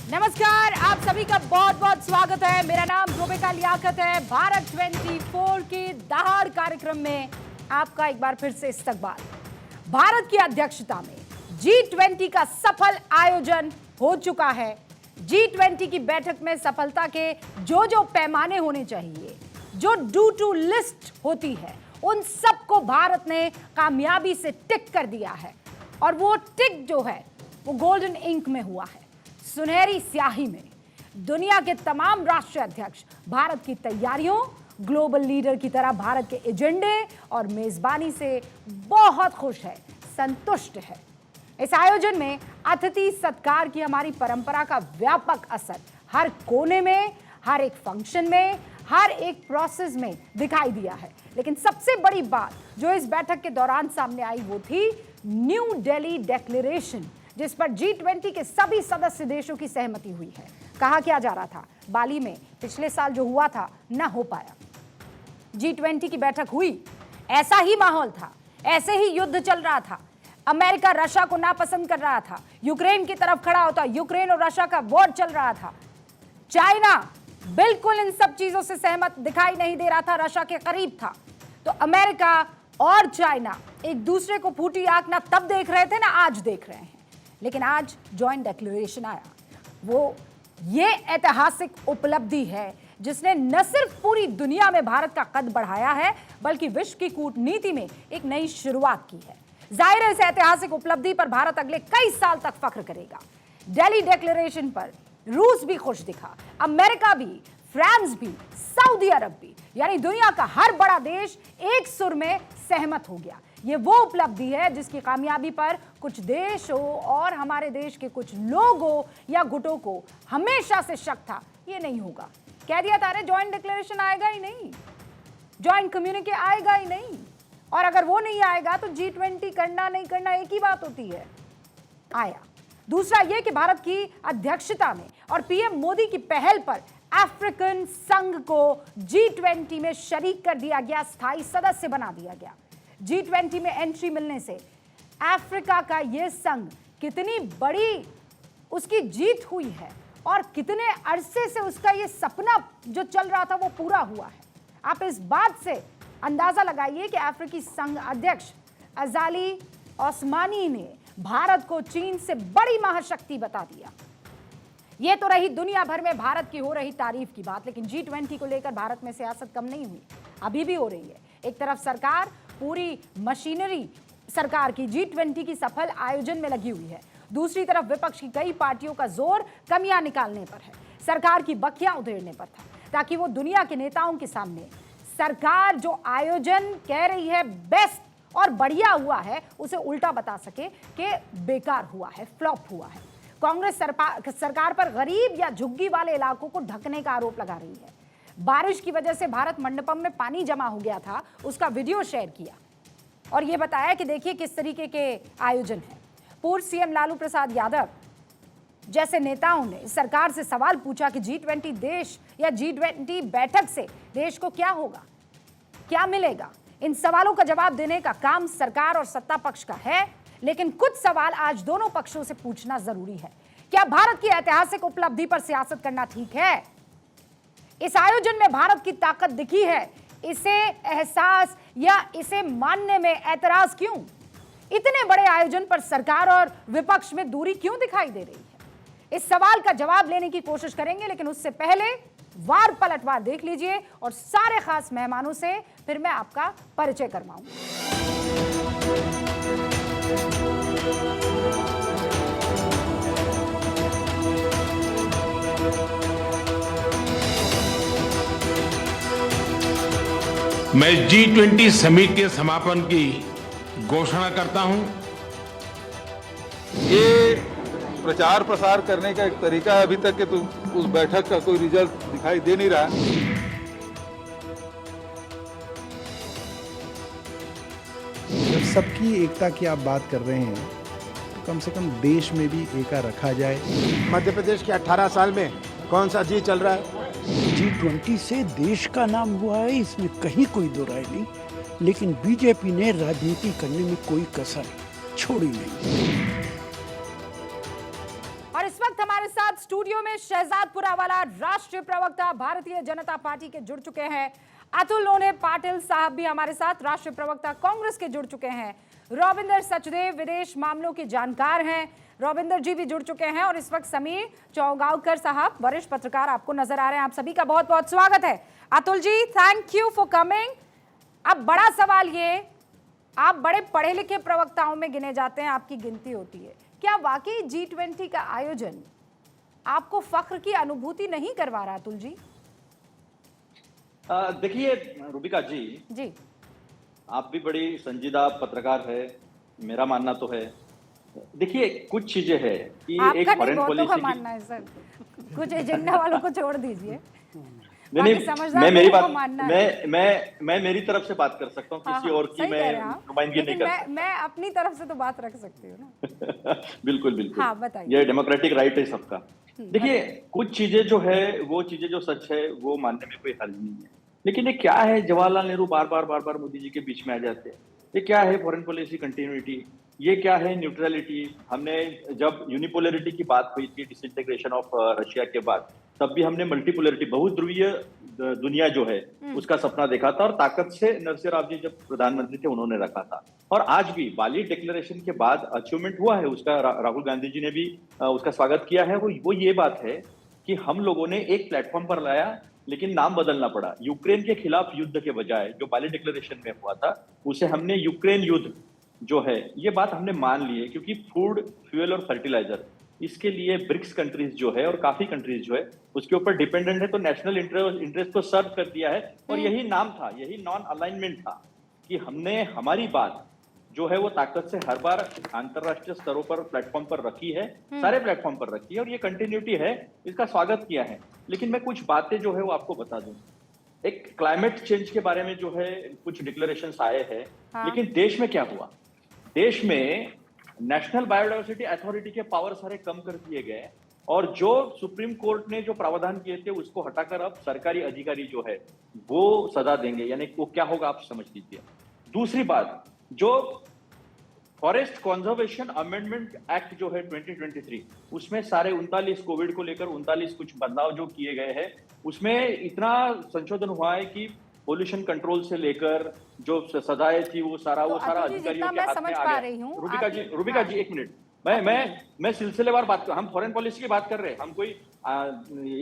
नमस्कार, आप सभी का बहुत बहुत स्वागत है। मेरा नाम रूबिका लियाकत है। भारत 24 के दहाड़ कार्यक्रम में आपका एक बार फिर से इस्तकबाल। भारत की अध्यक्षता में G20 का सफल आयोजन हो चुका है। G20 की बैठक में सफलता के जो जो पैमाने होने चाहिए, जो डू टू लिस्ट होती है, उन सबको भारत ने कामयाबी से टिक कर दिया है। और वो टिक जो है वो गोल्डन इंक में हुआ है, सुनहरी स्याही में। दुनिया के तमाम राष्ट्रीय अध्यक्ष भारत की तैयारियों, ग्लोबल लीडर की तरह भारत के एजेंडे और मेजबानी से बहुत खुश है, संतुष्ट है। इस आयोजन में अतिथि सत्कार की हमारी परंपरा का व्यापक असर हर कोने में, हर एक फंक्शन में, हर एक प्रोसेस में दिखाई दिया है। लेकिन सबसे बड़ी बात जो इस बैठक के दौरान सामने आई वो थी न्यू दिल्ली डिक्लेरेशन, जिस पर G20 के सभी सदस्य देशों की सहमति हुई है। कहा क्या जा रहा था, बाली में पिछले साल जो हुआ था ना हो पाया। G20 की बैठक हुई, ऐसा ही माहौल था, ऐसे ही युद्ध चल रहा था। अमेरिका रशिया को नापसंद कर रहा था, यूक्रेन की तरफ खड़ा होता, यूक्रेन और रशिया का वॉर चल रहा था। चाइना बिल्कुल इन सब चीजों से सहमत दिखाई नहीं दे रहा था, रशिया के करीब था। तो अमेरिका और चाइना एक दूसरे को फूटी आंख ना तब देख रहे थे ना आज देख रहे हैं। लेकिन आज जॉइंट डिक्लेरेशन आया, वो ये ऐतिहासिक उपलब्धि है जिसने न सिर्फ पूरी दुनिया में भारत का कद बढ़ाया है बल्कि विश्व की कूटनीति में एक नई शुरुआत की है। जाहिर है इस ऐतिहासिक उपलब्धि पर भारत अगले कई साल तक फख्र करेगा। दिल्ली डिक्लेरेशन पर रूस भी खुश दिखा, अमेरिका भी, फ्रांस भी, सऊदी अरब भी, यानी दुनिया का हर बड़ा देश एक सुर में सहमत हो गया। ये वो उपलब्धि है जिसकी कामयाबी पर कुछ देशों और हमारे देश के कुछ लोगों या गुटों को हमेशा से शक था, ये नहीं होगा। कह दिया था जॉइंट डिक्लेरेशन आएगा ही नहीं, जॉइंट कम्युनिके आएगा ही नहीं, और अगर वो नहीं आएगा तो G20 करना नहीं करना एक ही बात होती है। आया। दूसरा ये कि भारत की अध्यक्षता में और पीएम मोदी की पहल पर अफ्रीकन संघ को G20 में शरीक कर दिया गया, स्थायी सदस्य बना दिया गया। G20 में एंट्री मिलने से अफ्रीका का यह संघ कितनी बड़ी उसकी जीत हुई है और कितने अरसे से उसका ये सपना जो चल रहा था वो पूरा हुआ है। आप इस बात से अंदाजा लगाइए कि अफ्रीकी संघ अध्यक्ष अजाली ओस्मानी ने भारत को चीन से बड़ी महाशक्ति बता दिया। ये तो रही दुनिया भर में भारत की हो रही तारीफ की बात, लेकिन G20 को लेकर भारत में सियासत कम नहीं हुई, अभी भी हो रही है। एक तरफ सरकार पूरी मशीनरी सरकार की G20 की सफल आयोजन में लगी हुई है, दूसरी तरफ विपक्ष की कई पार्टियों का जोर कमियां निकालने पर है, सरकार की बखियां उधेड़ने पर था, ताकि वो दुनिया के नेताओं के सामने सरकार जो आयोजन कह रही है बेस्ट और बढ़िया हुआ है उसे उल्टा बता सके कि बेकार हुआ है, फ्लॉप हुआ है। कांग्रेस सरकार पर गरीब या झुग्गी वाले इलाकों को ढकने का आरोप लगा रही है। बारिश की वजह से भारत मंडपम में पानी जमा हो गया था, उसका वीडियो शेयर किया और यह बताया कि देखिए किस तरीके के आयोजन है। पूर्व सीएम लालू प्रसाद यादव जैसे नेताओं ने सरकार से सवाल पूछा कि G20 देश या G20 बैठक से देश को क्या होगा, क्या मिलेगा। इन सवालों का जवाब देने का काम सरकार और सत्ता पक्ष का है, लेकिन कुछ सवाल आज दोनों पक्षों से पूछना जरूरी है। क्या भारत की ऐतिहासिक उपलब्धि पर सियासत करना ठीक है? इस आयोजन में भारत की ताकत दिखी है, इसे एहसास या इसे मानने में ऐतराज क्यों? इतने बड़े आयोजन पर सरकार और विपक्ष में दूरी क्यों दिखाई दे रही है? इस सवाल का जवाब लेने की कोशिश करेंगे, लेकिन उससे पहले वार पलटवार देख लीजिए और सारे खास मेहमानों से फिर मैं आपका परिचय करवाऊंगा। मैं G20 समिट के समापन की घोषणा करता हूं। ये प्रचार प्रसार करने का एक तरीका है अभी तक कि उस बैठक का कोई रिजल्ट दिखाई दे नहीं रहा। जब सबकी एकता की आप बात कर रहे हैं तो कम से कम देश में भी एका रखा जाए। मध्य प्रदेश के 18 साल में कौन सा जी चल रहा है? G20 से देश का नाम हुआ है, इसमें कहीं कोई दो राय नहीं, लेकिन बीजेपी ने राजनीति करने में कोई कसर छोड़ी नहीं। और इस वक्त हमारे साथ स्टूडियो में शहजाद पुरावाला, राष्ट्रीय प्रवक्ता भारतीय जनता पार्टी के जुड़ चुके हैं। अतुल लोने पाटिल साहब भी हमारे साथ, राष्ट्रीय प्रवक्ता कांग्रेस के जुड़ चुके हैं। रविंदर सचदेव विदेश मामलों के जानकार हैं, रविंदर जी भी जुड़ चुके हैं। और इस वक्त समीर चौगांवकर साहब, वरिष्ठ पत्रकार, आपको नजर आ रहे हैं। आप सभी का बहुत बहुत स्वागत है। Atul ji, thank you for coming. अब बड़ा सवाल ये, आप बड़े पढ़े लिखे प्रवक्ताओं में गिने जाते हैं, आपकी गिनती होती है, क्या वाकई G20 का आयोजन आपको फख्र की अनुभूति नहीं करवा रहा अतुल जी? देखिए रूबिका जी, आप भी बड़ी संजीदा पत्रकार है, मेरा मानना तो है। देखिए कुछ चीजें है कि एक फॉरेन पॉलिसी मानना है सर, कुछ एजेंडा वालों को छोड़ दीजिए। नहीं, मैं मेरी तरफ से बात कर सकता हूँ, किसी और की मैं नुमाइंदगी नहीं कर सकता। मैं अपनी तरफ से तो बात रख सकती हूँ ना। बिल्कुल बिल्कुल। हाँ, बताइए। ये डेमोक्रेटिक राइट है सबका। देखिए कुछ चीजें जो है, वो चीजें जो सच है वो मानने में कोई हर्ज नहीं है, लेकिन ये क्या है, जवाहरलाल नेहरू बार बार मोदी जी के बीच में आ जाते हैं। ये क्या है फॉरेन पॉलिसी कंटिन्यूटी, ये क्या है न्यूट्रलिटी। हमने जब यूनिपोलरिटी की बात हुई थी डिसइंटीग्रेशन ऑफ रशिया के बाद, तब भी हमने मल्टीपोलरिटी, बहुध्रुवीय दुनिया जो है उसका सपना देखा था, और ताकत से नरसिंह राव जी जब प्रधानमंत्री थे उन्होंने रखा था। और आज भी बाली डिक्लेरेशन के बाद अचीवमेंट हुआ है उसका, राहुल गांधी जी ने भी उसका स्वागत किया है। वो ये बात है कि हम लोगों ने एक प्लेटफॉर्म पर लाया, लेकिन नाम बदलना पड़ा। यूक्रेन के खिलाफ युद्ध के बजाय जो बाली डिक्लेरेशन में हुआ था, उसे हमने यूक्रेन युद्ध जो है, ये बात हमने मान ली है, क्योंकि फूड, फ्यूल और फर्टिलाइजर, इसके लिए ब्रिक्स कंट्रीज जो है और काफी कंट्रीज जो है उसके ऊपर डिपेंडेंट है, तो नेशनल इंटरेस्ट को सर्व कर दिया है। और यही नाम था, यही नॉन अलाइनमेंट था कि हमने हमारी बात जो है वो ताकत से हर बार अंतरराष्ट्रीय स्तरों पर, प्लेटफॉर्म पर रखी है, सारे प्लेटफॉर्म पर रखी है, और ये कंटिन्यूटी है, इसका स्वागत किया है। लेकिन मैं कुछ बातें जो है वो आपको बता दूं। एक क्लाइमेट चेंज के बारे में जो है कुछ डिक्लेरेशंस आए हैं, लेकिन देश में क्या हुआ? देश में नेशनल बायोडायवर्सिटी अथॉरिटी के पावर सारे कम कर दिए गए, और जो सुप्रीम कोर्ट ने जो प्रावधान किए थे उसको हटाकर अब सरकारी अधिकारी जो है वो सजा देंगे, यानी वो क्या होगा आप समझ लीजिए। दूसरी बात, जो फॉरेस्ट कंजर्वेशन अमेंडमेंट एक्ट जो है 2023, उसमें सारे 39 कोविड को लेकर 39 कुछ बदलाव जो किए गए हैं, उसमें इतना संशोधन हुआ है कि पोल्यूशन कंट्रोल से लेकर जो सजाएं थी वो सारा अधिकारियों के हाथ में आ गया। रूबिका जी एक मिनट, मैं सिलसिलेवार बात कर, हम फॉरेन पॉलिसी की बात कर रहे हैं, हम कोई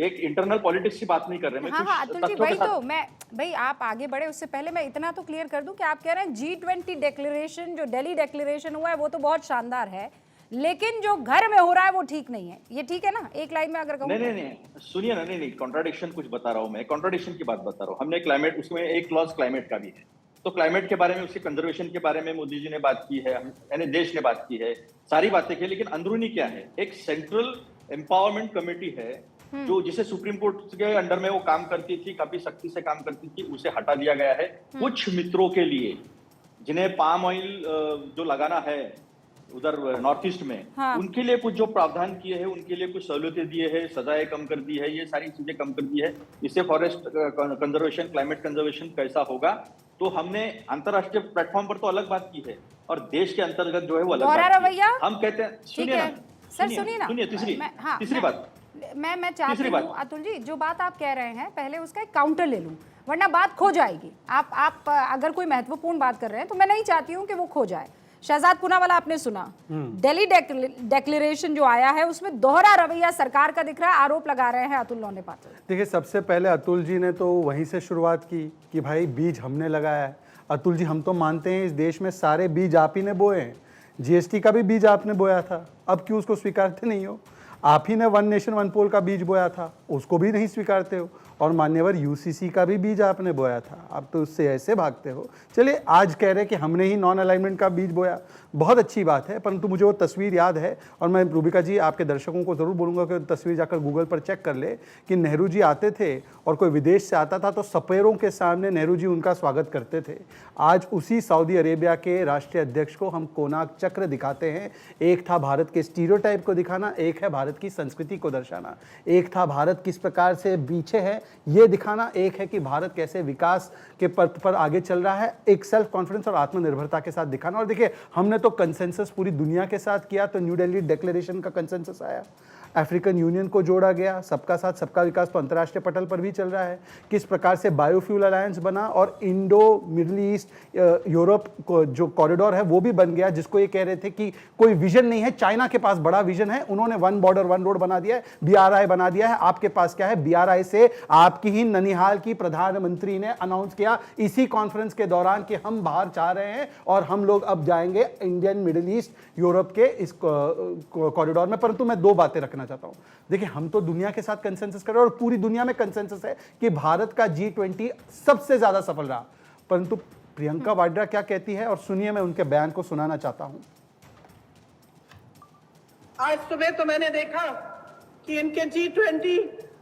एक इंटरनल पॉलिटिक्स की बात नहीं कर रहे। हाँ, अतुल जी, वही तो मैं, भाई आप आगे बढ़े उससे पहले मैं इतना तो क्लियर कर दूं कि आप कह रहे हैं G20 डिक्लेरेशन, जो दिल्ली डिक्लेरेशन हुआ है वो तो बहुत शानदार है, लेकिन जो घर में हो रहा है वो ठीक नहीं है। ये ठीक है ना, एक लाइन में अगर कहूं? नहीं, सुनिए ना, नहीं, कॉन्ट्राडिक्शन कुछ बता रहा हूं मैं, कॉन्ट्राडिक्शन की बात बता रहा हूं। हमने क्लाइमेट, उसमें एक क्लॉज क्लाइमेट का भी है, तो क्लाइमेट के बारे में, उसके कंजर्वेशन के बारे में मोदी जी ने बात की है, यानी देश ने बात की है, सारी बातें की, लेकिन अंदरूनी क्या है? एक सेंट्रल एम्पावरमेंट कमेटी है जो, जिसे सुप्रीम कोर्ट के अंडर में वो काम करती थी, काफी सख्ती से काम करती थी, उसे हटा दिया गया है। कुछ मित्रों के लिए जिन्हें पाम ऑयल जो लगाना है उधर नॉर्थ ईस्ट में, उनके लिए कुछ जो प्रावधान किए हैं, उनके लिए कुछ सहूलियतें दिए हैं, सजाएं कम कर दी है, ये सारी चीजें कम कर दी है। इससे फॉरेस्ट कंजर्वेशन, क्लाइमेट कंजर्वेशन कैसा होगा? तो हमने अंतरराष्ट्रीय प्लेटफॉर्म पर तो अलग बात की है, और देश के अंतर्गत जो है वो अलग बात की है। हम कहते हैं, सुनिए तीसरी बात, मैं चाहती हूँ अतुल जी, जो बात आप कह रहे हैं पहले उसका एक काउंटर ले लूं, वरना बात खो जाएगी। आप अगर कोई महत्वपूर्ण बात कर रहे हैं तो मैं नहीं चाहती हूँ कि वो खो जाए। शहजाद पुनावाला, आपने सुना दिल्ली डिक्लेरेशन जो आया है, उसमें दोहरा रवैया सरकार का दिख रहा है, आरोप लगा रहे हैं अतुल लोने पाटिल। देखिए, सबसे पहले अतुल जी ने तो वहीं से शुरुआत की कि भाई बीज हमने लगाया है। अतुल जी, हम तो मानते हैं इस देश में सारे बीज आप ही ने बोए हैं, GST का भी बीज आपने बोया था, अब क्यों उसको स्वीकारते नहीं हो? आप ही ने वन नेशन वन पोल का बीज बोया था, उसको भी नहीं स्वीकारते हो, और मान्यवर UCC का भी बीज आपने बोया था, आप तो उससे ऐसे भागते हो। चलिए, आज कह रहे कि हमने ही नॉन अलाइनमेंट का बीज बोया, बहुत अच्छी बात है, परंतु मुझे वो तस्वीर याद है, और मैं रूबिका जी आपके दर्शकों को ज़रूर बोलूँगा कि तस्वीर जाकर गूगल पर चेक कर ले कि नेहरू जी आते थे और कोई विदेश से आता था तो सपेरों के सामने नेहरू जी उनका स्वागत करते थे। आज उसी सऊदी अरेबिया के राष्ट्रीय अध्यक्ष को हम कोणार्क चक्र दिखाते हैं। एक था भारत के स्टीरियोटाइप को दिखाना, एक है भारत की संस्कृति को दर्शाना, एक था भारत किस प्रकार से पीछे है ये दिखाना, एक है कि भारत कैसे विकास के पथ पर आगे चल रहा है, एक सेल्फ कॉन्फिडेंस और आत्मनिर्भरता के साथ दिखाना। और देखिए, हमने तो कंसेंसस पूरी दुनिया के साथ किया, तो न्यू दिल्ली डिक्लेरेशन का कंसेंसस आया। अफ्रीकन यूनियन को जोड़ा गया, सबका साथ सबका विकास तो अंतर्राष्ट्रीय पटल पर भी चल रहा है, किस प्रकार से बायोफ्यूल अलायंस बना और इंडो मिडल ईस्ट यूरोप को जो कॉरिडोर है वो भी बन गया, जिसको ये कह रहे थे कि कोई विजन नहीं है, चाइना के पास बड़ा विजन है, उन्होंने वन बॉर्डर वन रोड बना दिया है, BRI बना दिया है। आपके पास क्या है? BRI से आपकी ही ननिहाल की प्रधानमंत्री ने अनाउंस किया इसी कॉन्फ्रेंस के दौरान कि हम बाहर चाह रहे हैं और हम लोग अब जाएंगे इंडियन मिडिल ईस्ट यूरोप के इस कॉरिडोर में। परंतु मैं दो बातें रखना चाहता हूं। देखिए, हम तो दुनिया के साथ कंसेंसस कर रहे हैं और पूरी दुनिया में कंसेंसस है कि भारत का G20 सबसे ज्यादा सफल रहा, परंतु प्रियंका वाड्रा क्या कहती है और सुनिए, मैं उनके बयान को सुनाना चाहता हूं। आज सुबह तो मैंने देखा कि इनके G20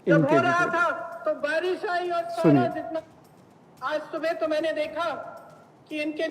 जब हो रहा था तो बारिश आई और सारा जितना। आज सुबह तो मैंने देखा कि इनके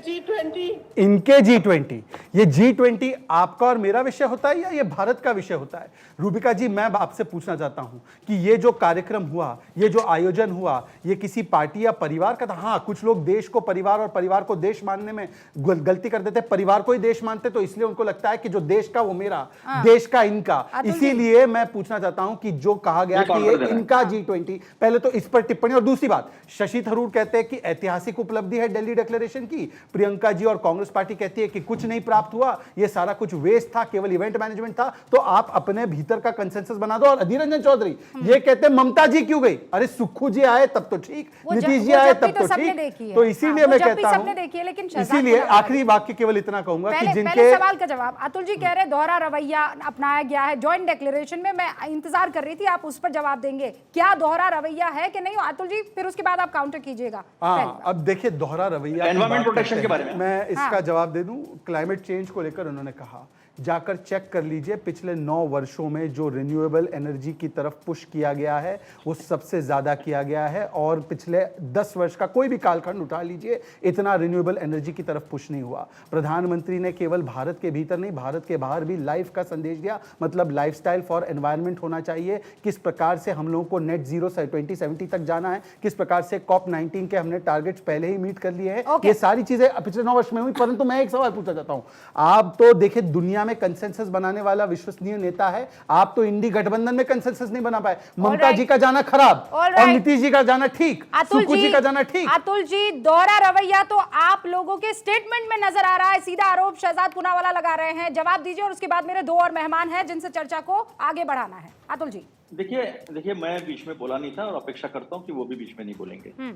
G20 ये G20 आपका और मेरा विषय होता है या ये भारत का विषय होता है? रूबिका जी, मैं आपसे पूछना चाहता हूं कि ये जो कार्यक्रम हुआ, ये जो आयोजन हुआ, ये किसी पार्टी या परिवार का था? हाँ, कुछ लोग देश को परिवार और परिवार को देश मानने में गलती कर देते, परिवार को ही देश मानते, तो इसलिए उनको लगता है कि जो देश का वो मेरा, देश का इनका। इसीलिए मैं पूछना चाहता हूं कि जो कहा गया कि ये इनका G20, पहले तो इस पर टिप्पणी। और दूसरी बात, शशि थरूर कहते हैं कि ऐतिहासिक उपलब्धि है दिल्ली डिक्लेरेशन की, प्रियंका जी और कांग्रेस पार्टी कहती है कि कुछ नहीं प्राप्त हुआ, ये सारा कुछ वेस्ट था, केवल इवेंट मैनेजमेंट था। तो आप अपने भीतर का कंसेंसस बना दो। और अधीर रंजन चौधरी ये कहते हैं ममता जी क्यों गई? अरे सुक्खू जी आए तब तो ठीक, नीतीश जी आए तब तो ठीक। तो इसीलिए मैं कहता हूं, इसीलिए आखिरी वाक्य केवल इतना कहूंगा कि जिनके सवाल का जवाब अतुल जी कह रहे दोहरा रवैया अपनाया गया है जॉइंट डिक्लेरेशन में। मैं इंतजार कर रही थी आप उस पर जवाब देंगे, क्या दोहरा रवैया है कि नहीं अतुल जी, फिर उसके बाद आप काउंटर कीजिएगा। हाँ, अब देखिए, दोहरा रवैया एनवायरमेंट प्रोटेक्शन के बारे में मैं इसका जवाब दे दूं। क्लाइमेट चेंज को लेकर उन्होंने कहा, जाकर चेक कर लीजिए पिछले 9 वर्षों में जो रिन्यूएबल एनर्जी की तरफ पुश किया गया है वो सबसे ज्यादा किया गया है, और पिछले 10 वर्ष का कोई भी कालखंड उठा लीजिए, इतना रिन्यूएबल एनर्जी की तरफ पुश नहीं हुआ। प्रधानमंत्री ने केवल भारत के भीतर नहीं, भारत के बाहर भी लाइफ का संदेश दिया, मतलब लाइफस्टाइल फॉर एनवायरनमेंट होना चाहिए। किस प्रकार से हम लोगों को नेट जीरो 2070 तक जाना है, किस प्रकार से COP19 के हमने टारगेट्स पहले ही मीट कर लिए हैं। ये सारी चीजें पिछले 9 वर्ष में हुई। परंतु मैं एक सवाल पूछना चाहता हूं, आप तो देखिए दुनिया में कंसेंसस बनाने वाला विश्वसनीय नेता है, आप तो इंडी गठबंधन में कंसेंसस नहीं बना पाए। ममता जी का जाना खराब और नीतीश जी का जाना ठीक, सुक्खू जी का जाना ठीक। अतुल जी, दोहरा रवैया तो आप लोगों के स्टेटमेंट में नजर आ रहा है, सीधा आरोप शहजाद पूनावाला लगा रहे हैं। जवाब दीजिए और उसके बाद मेरे 2 और मेहमान हैं जिनसे चर्चा को आगे बढ़ाना है। अतुल जी देखिए मैं बीच में बोला नहीं था और अपेक्षा करता हूं कि वो भी बीच में नहीं बोलेंगे।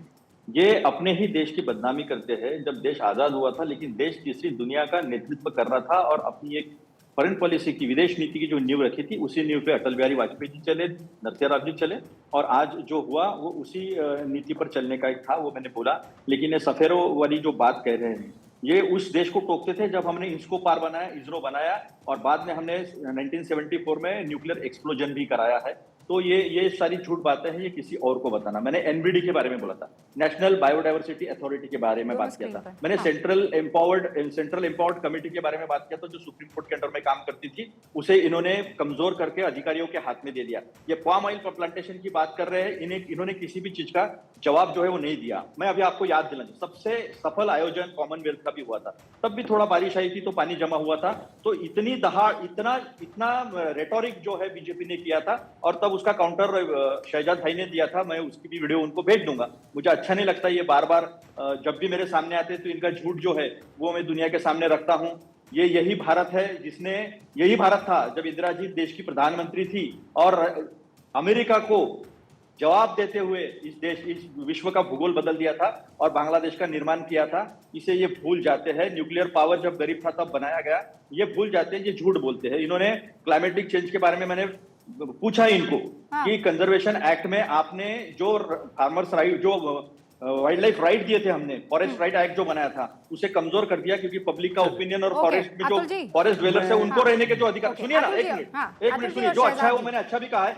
ये अपने ही देश की बदनामी करते हैं। जब देश आजाद हुआ था, लेकिन देश तीसरी दुनिया का नेतृत्व कर रहा था और अपनी एक फॉरेन पॉलिसी की, विदेश नीति की जो नींव रखी थी, उसी नींव पे अटल बिहारी वाजपेयी जी चले, नरसिम्हा जी चले, और आज जो हुआ वो उसी नीति पर चलने का एक था, वो मैंने बोला। लेकिन ये सफेरो वाली जो बात कह रहे हैं, ये उस देश को टोकते थे जब हमने इंस्को पार बनाया, इजरो बनाया, और बाद में हमने 1974 में न्यूक्लियर एक्सप्लोजन भी कराया है। तो ये सारी झूठ बातें हैं, ये किसी और को बताना। मैंने एनबीडी के बारे में बोला था, नेशनल बायोडायवर्सिटी अथॉरिटी के बारे में बात किया था। मैंने सेंट्रल एम्पावर्ड कमेटी के बारे में बात किया था, जो सुप्रीम कोर्ट के अंडर में काम करती थी, उसे इन्होंने कमजोर करके अधिकारियों के हाथ में दे दिया। ये पाम ऑयल प्लांटेशन की बात कर रहे हैं, इन्होंने किसी भी चीज का जवाब जो है वो नहीं दिया। मैं अभी आपको याद दिला दूं, सबसे सफल आयोजन कॉमनवेल्थ का भी हुआ था, तब भी थोड़ा बारिश आई थी तो पानी जमा हुआ था। तो इतनी दहाड़, इतना रेटोरिक जो है बीजेपी ने किया था, और तब उसका काउंटर शहजाद भाई ने दिया था। मैं उसकी भी वीडियो उनको भेज दूंगा। मुझे अच्छा नहीं लगता ये बार बार जब भी मेरे सामने आते तो इनका झूठ जो है वो मैं दुनिया के सामने रखता हूं। यही भारत है यही भारत था जब इंदिरा जी देश की प्रधानमंत्री थी और अमेरिका को जवाब देते हुए इस विश्व का भूगोल बदल दिया था और बांग्लादेश का निर्माण किया था। इसे ये भूल जाते हैं। न्यूक्लियर पावर जब गरीब था तब बनाया गया, ये भूल जाते हैं, ये झूठ बोलते हैं। इन्होंने क्लाइमेटिक चेंज के बारे में मैंने पूछा इनको कि कंजर्वेशन एक्ट में आपने जो फार्मर्स राइट, जो वाइल्ड लाइफ राइट दिए थे हमने, फॉरेस्ट राइट एक्ट जो बनाया था, उसे कमजोर कर दिया, क्योंकि पब्लिक का ओपिनियन और फॉरेस्ट में जो फॉरेस्ट ड्वेलर्स है उनको रहने के जो अधिकार। सुनिए ना, एक मिनट सुनिए, जो अच्छा है वो मैंने अच्छा भी कहा है।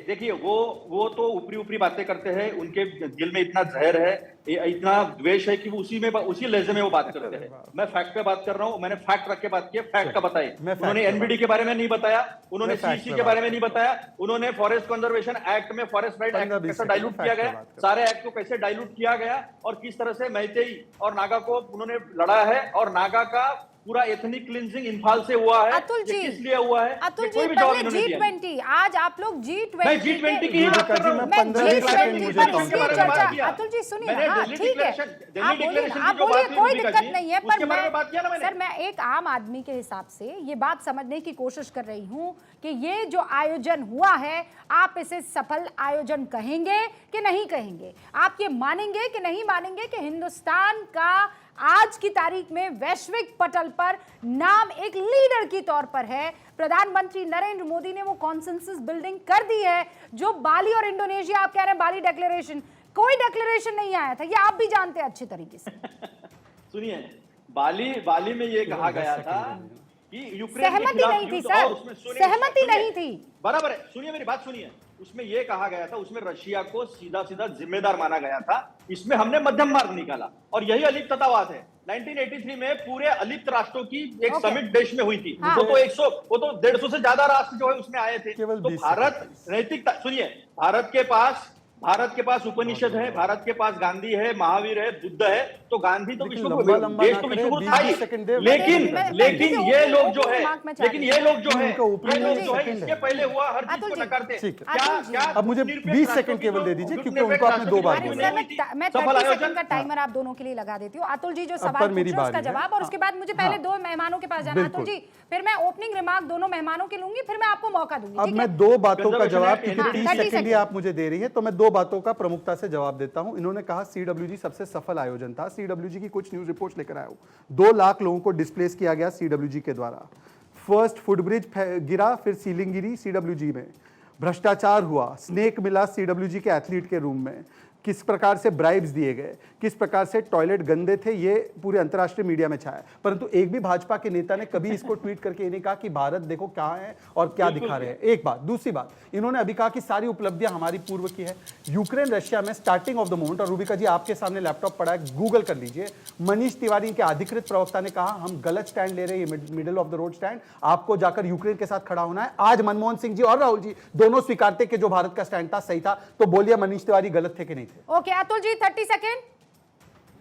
देखिए वो तो ऊपरी बातें करते हैं, उनके दिल में इतना जहर है, इतना द्वेष है कि वो उसी लहजे में वो बात करते हैं। मैं फैक्ट पे बात कर रहा हूँ, मैंने फैक्ट रख के बात की, फैक्ट का बताए। उन्होंने एनबीडी के बारे में नहीं बताया, उन्होंने सीसी के बारे में नहीं बताया, उन्होंने फॉरेस्ट कंजर्वेशन एक्ट में फॉरेस्ट राइट एक्ट कैसे डाइल्यूट किया गया, सारे एक्ट को कैसे डाइल्यूट किया गया और किस तरह से मैतेई और नागा को उन्होंने लड़ा है और नागा का पूरा एथनिक क्लिंजिंग इम्फाल से हुआ है, अतुल जी, ये किस लिए हुआ है, अतुल ये जी कोई भी जवाब पहले इन्होंने दिया नहीं। G20, आज आप लोग G20 मैं G20 की ही बात कर रहा हूं। मैं 15 सेकंड G20 मुझे पर काउंट इसकी करने चर्चा, दीजिए। अतुल जी सुनिए, मैंने हाँ दिल्ली ठीक है, डिक्लेरेशन आप बोलिए, की आप जो बोलिए, बात हुई कोई रूबिका दिक्कत जी, नहीं है, उसके पर बारे मैं में बात किया ना मैंने। सर, मैं एक आम आदमी के हिसाब से ये बात समझने की कोशिश कर रही हूँ कि ये जो आयोजन हुआ है, आप इसे सफल आयोजन कहेंगे कि नहीं कहेंगे? आप ये मानेंगे कि नहीं मानेंगे कि हिंदुस्तान का आज की तारीख में वैश्विक पटल पर नाम एक लीडर की तौर पर है? प्रधानमंत्री नरेंद्र मोदी ने वो कॉन्सेंसस बिल्डिंग कर दी है जो बाली और इंडोनेशिया, आप कह रहे हैं बाली डिक्लेरेशन, कोई डिक्लेरेशन नहीं आया था, ये आप भी जानते हैं अच्छी तरीके से। सुनिए, बाली में ये कहा गया था कि यूक्रेन के सहमति खिलाफ नहीं थी युद्ध, सर, और उसमें सहमति नहीं थी। बराबर है, सुनिए मेरी बात सुनिए। उसमें यह कहा गया था, उसमें रशिया को सीधा सीधा जिम्मेदार माना गया था, इसमें हमने मध्यम मार्ग निकाला, और यही अलिप्ततावाद है। 1983 में पूरे अलिप्त राष्ट्रों की एक समिट देश में हुई थी, हाँ। वो तो 150 से ज्यादा राष्ट्र जो है उसमें आए थे। केवल तो 20 भारत नैतिकता, सुनिए, भारत के पास उपनिषद है, भारत के पास गांधी है, महावीर है, बुद्ध है, तो गांधी तो विश्व लंबा लंबा देश ना तो करें, विश्व 20 सेकंड दे। लेकिन ये लोग जो है, लेकिन ये लोग जो है, इनका ऊपरी ये लोग में जो है, सेकंड इसके है। पहले हुआ हर चीज अतुल को जी, नकारते। ठीक है। क्या अतुल जी, क्या अब मुझे गुटनिरपेक्ष 20 राष्ट्रों सेकंड की केवल जो दे दीजिए, क्योंकि गुटनिरपेक्ष उनको आपने राष्ट्रों 2 की बार जो बोला। हुई थी, मैं सफल 30 आयोजन सेकंड का टाइमर आप दोनों के लिए लगा देती हूँ। अतुल जी जो अब सवाल पर पूछ मेरी रहे हैं उसका बारी है। जवाब, और उसके बाद मुझे पहले हाँ। 2 मेहमानों के पास जाना है। अतुल बिल्कुल। जी, फिर मैं ओपनिंग रिमार्क दोनों मेहमानों के लूंगी, फिर मैं आपको मौका दूंगी। अब ठीक मैं है? 2 बातों का Conservation जवाब, Act, क्योंकि 30 30 सेकंड ही सेकंड। आप मुझे दे रही है, तो मैं 2 बातों का प्रमुखता से जवाब देता हूं। इन्होंने कहा सीडब्ल्यूजी सबसे सफल आयोजन था। सीडब्ल्यूजी की कुछ न्यूज रिपोर्ट्स लेकर आया हूं। 2 लाख लोगों को डिस्प्लेस किया गया सीडब्ल्यूजी के द्वारा। फर्स्ट फुटब्रिज गिरा, फिर सीलिंग गिरी सीडब्ल्यूजी में। भ्रष्टाचार हुआ, स्नेक मिला सीडब्ल्यूजी के एथलीट के रूम में। किस प्रकार से ब्राइब्स दिए गए, किस प्रकार से टॉयलेट गंदे थे, ये पूरे अंतर्राष्ट्रीय मीडिया में छाया। परंतु एक भी भाजपा के नेता ने कभी इसको ट्वीट करके ये नहीं कहा कि भारत देखो कहाँ है और क्या दिखा रहे हैं। एक बात। दूसरी बात, इन्होंने अभी कहा कि सारी उपलब्धियां हमारी पूर्व की है। यूक्रेन रशिया में स्टार्टिंग ऑफ द मोमेंट, और रूबिका जी आपके सामने लैपटॉप पड़ा है, गूगल कर लीजिए, मनीष तिवारी के अधिकृत प्रवक्ता ने कहा हम गलत स्टैंड ले रहे हैं, ये middle of the road stand, आपको जाकर यूक्रेन के साथ खड़ा होना है। आज मनमोहन सिंह जी और राहुल जी दोनों स्वीकारते कि जो भारत का स्टैंड था सही था, तो बोलिए मनीष तिवारी गलत थे कि नहीं थे? ओके अतुल जी, 30 सेकंड,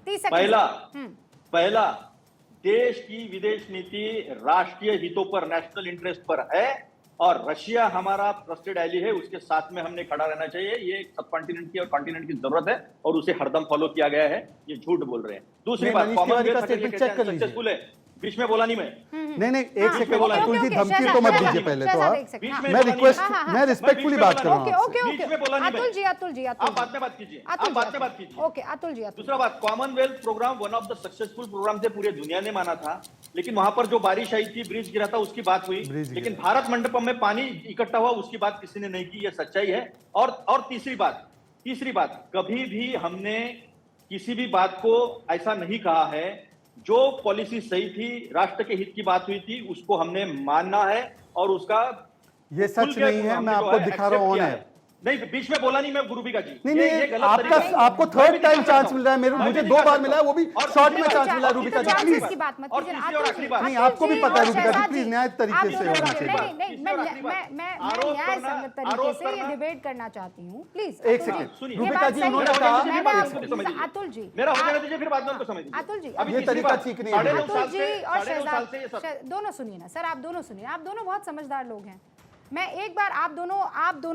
30 सेकंड। पहला देश की विदेश नीति राष्ट्रीय हितों पर, नेशनल इंटरेस्ट पर है, और रशिया हमारा ट्रस्टेड एली है, उसके साथ में हमने खड़ा रहना चाहिए। ये सब कॉन्टिनेंट की और कॉन्टिनेंट की जरूरत है, और उसे हरदम फॉलो किया गया है। ये झूठ बोल रहे हैं। दूसरी नहीं, बात, मनीष तिवारी का कॉमनवेल्थ स्टेटमेंट चेक कर लीजिए। सक्सेसफुल है, बीच में बोला नहीं मैं। नहीं नहीं, एक सेकंड बोला है। अतुल जी, ओके, धमकी शहजाद, तो मत शहजाद, दीजिए पहले तो शहजाद, आप। एक सेकंड। बीच में मैं बोला रिक्वेस्ट, नहीं। हाँ, हाँ, मैं रिस्पेक्टफुली बात कर रहा हूँ ओके आपसे। ओके बीच ओके में बोला नहीं अतुल मैं। जी, अतुल जी, आप बाद में बात कीजिए, आप बाद में बात कीजिए। ओके अतुल जी, अतुल। दूसरा बात, Commonwealth programme one of the successful programme थे, पूरे दुनिया ने माना था, लेकिन वहां पर जो बारिश आई थी, ब्रिज गिरा था, उसकी बात हुई, ब्रिज लेकिन गिरा। भारत मंडपम में पानी इकट्ठा हुआ, उसकी बात किसी ने नहीं की। यह सच्चाई है। और तीसरी बात, कभी भी हमने किसी भी बात को ऐसा नहीं कहा है। जो पॉलिसी सही थी, राष्ट्र के हित की बात हुई थी, उसको हमने मानना है, और उसका ये सच नहीं है, मैं आपको दिखा रहा हूँ ऑन एयर। नहीं, बीच में बोला नहीं मैं, गुरुबिका जी। नहीं ये नहीं, गलत तरीका है। आपको मैं थर्ड भी टाइम दिखा चांस सकता मिल रहा है, हूं। मुझे मैं 2 भी बार दिखा मिला है, वो भी सकता हूं। शॉर्ट में और चांस तीसरी मिला है बात, रूबिका जी, चांसेस प्लीज। की बात मत और कीजिए। तीसरी और अतुल आखिरी जी, बात। नहीं, अतुल आपको भी जी पता है और रूबिका जी, शहजाद प्लीज जी, न्याय तरीके आप से दोनों होना नहीं, चाहिए। नहीं, मैं आरोप न्याय करना, संगत तरीके आरोप से ये करना। डिबेट करना चाहती हूँ, प्लीज। एक सेकंड, सुनिए, ये रूबिका बात जी सही उन्होंने है। कहा, मैंने मैंने आपको समझिए। अतुल जी, मेरा हो जाने दीजिए, फिर बाद में उनको समझ अतुल जी, अभी ये तीसरी तरीका बात, ठीक नहीं है। साढ़े नौ अतुल साल जी से- और साढ़े नौ साल से ये सब- दोनों सुनिए ना सर, आप दोनों सुनिए, आप दोनों बहुत समझदार लोग हैं। मैं एक बार आप दोनों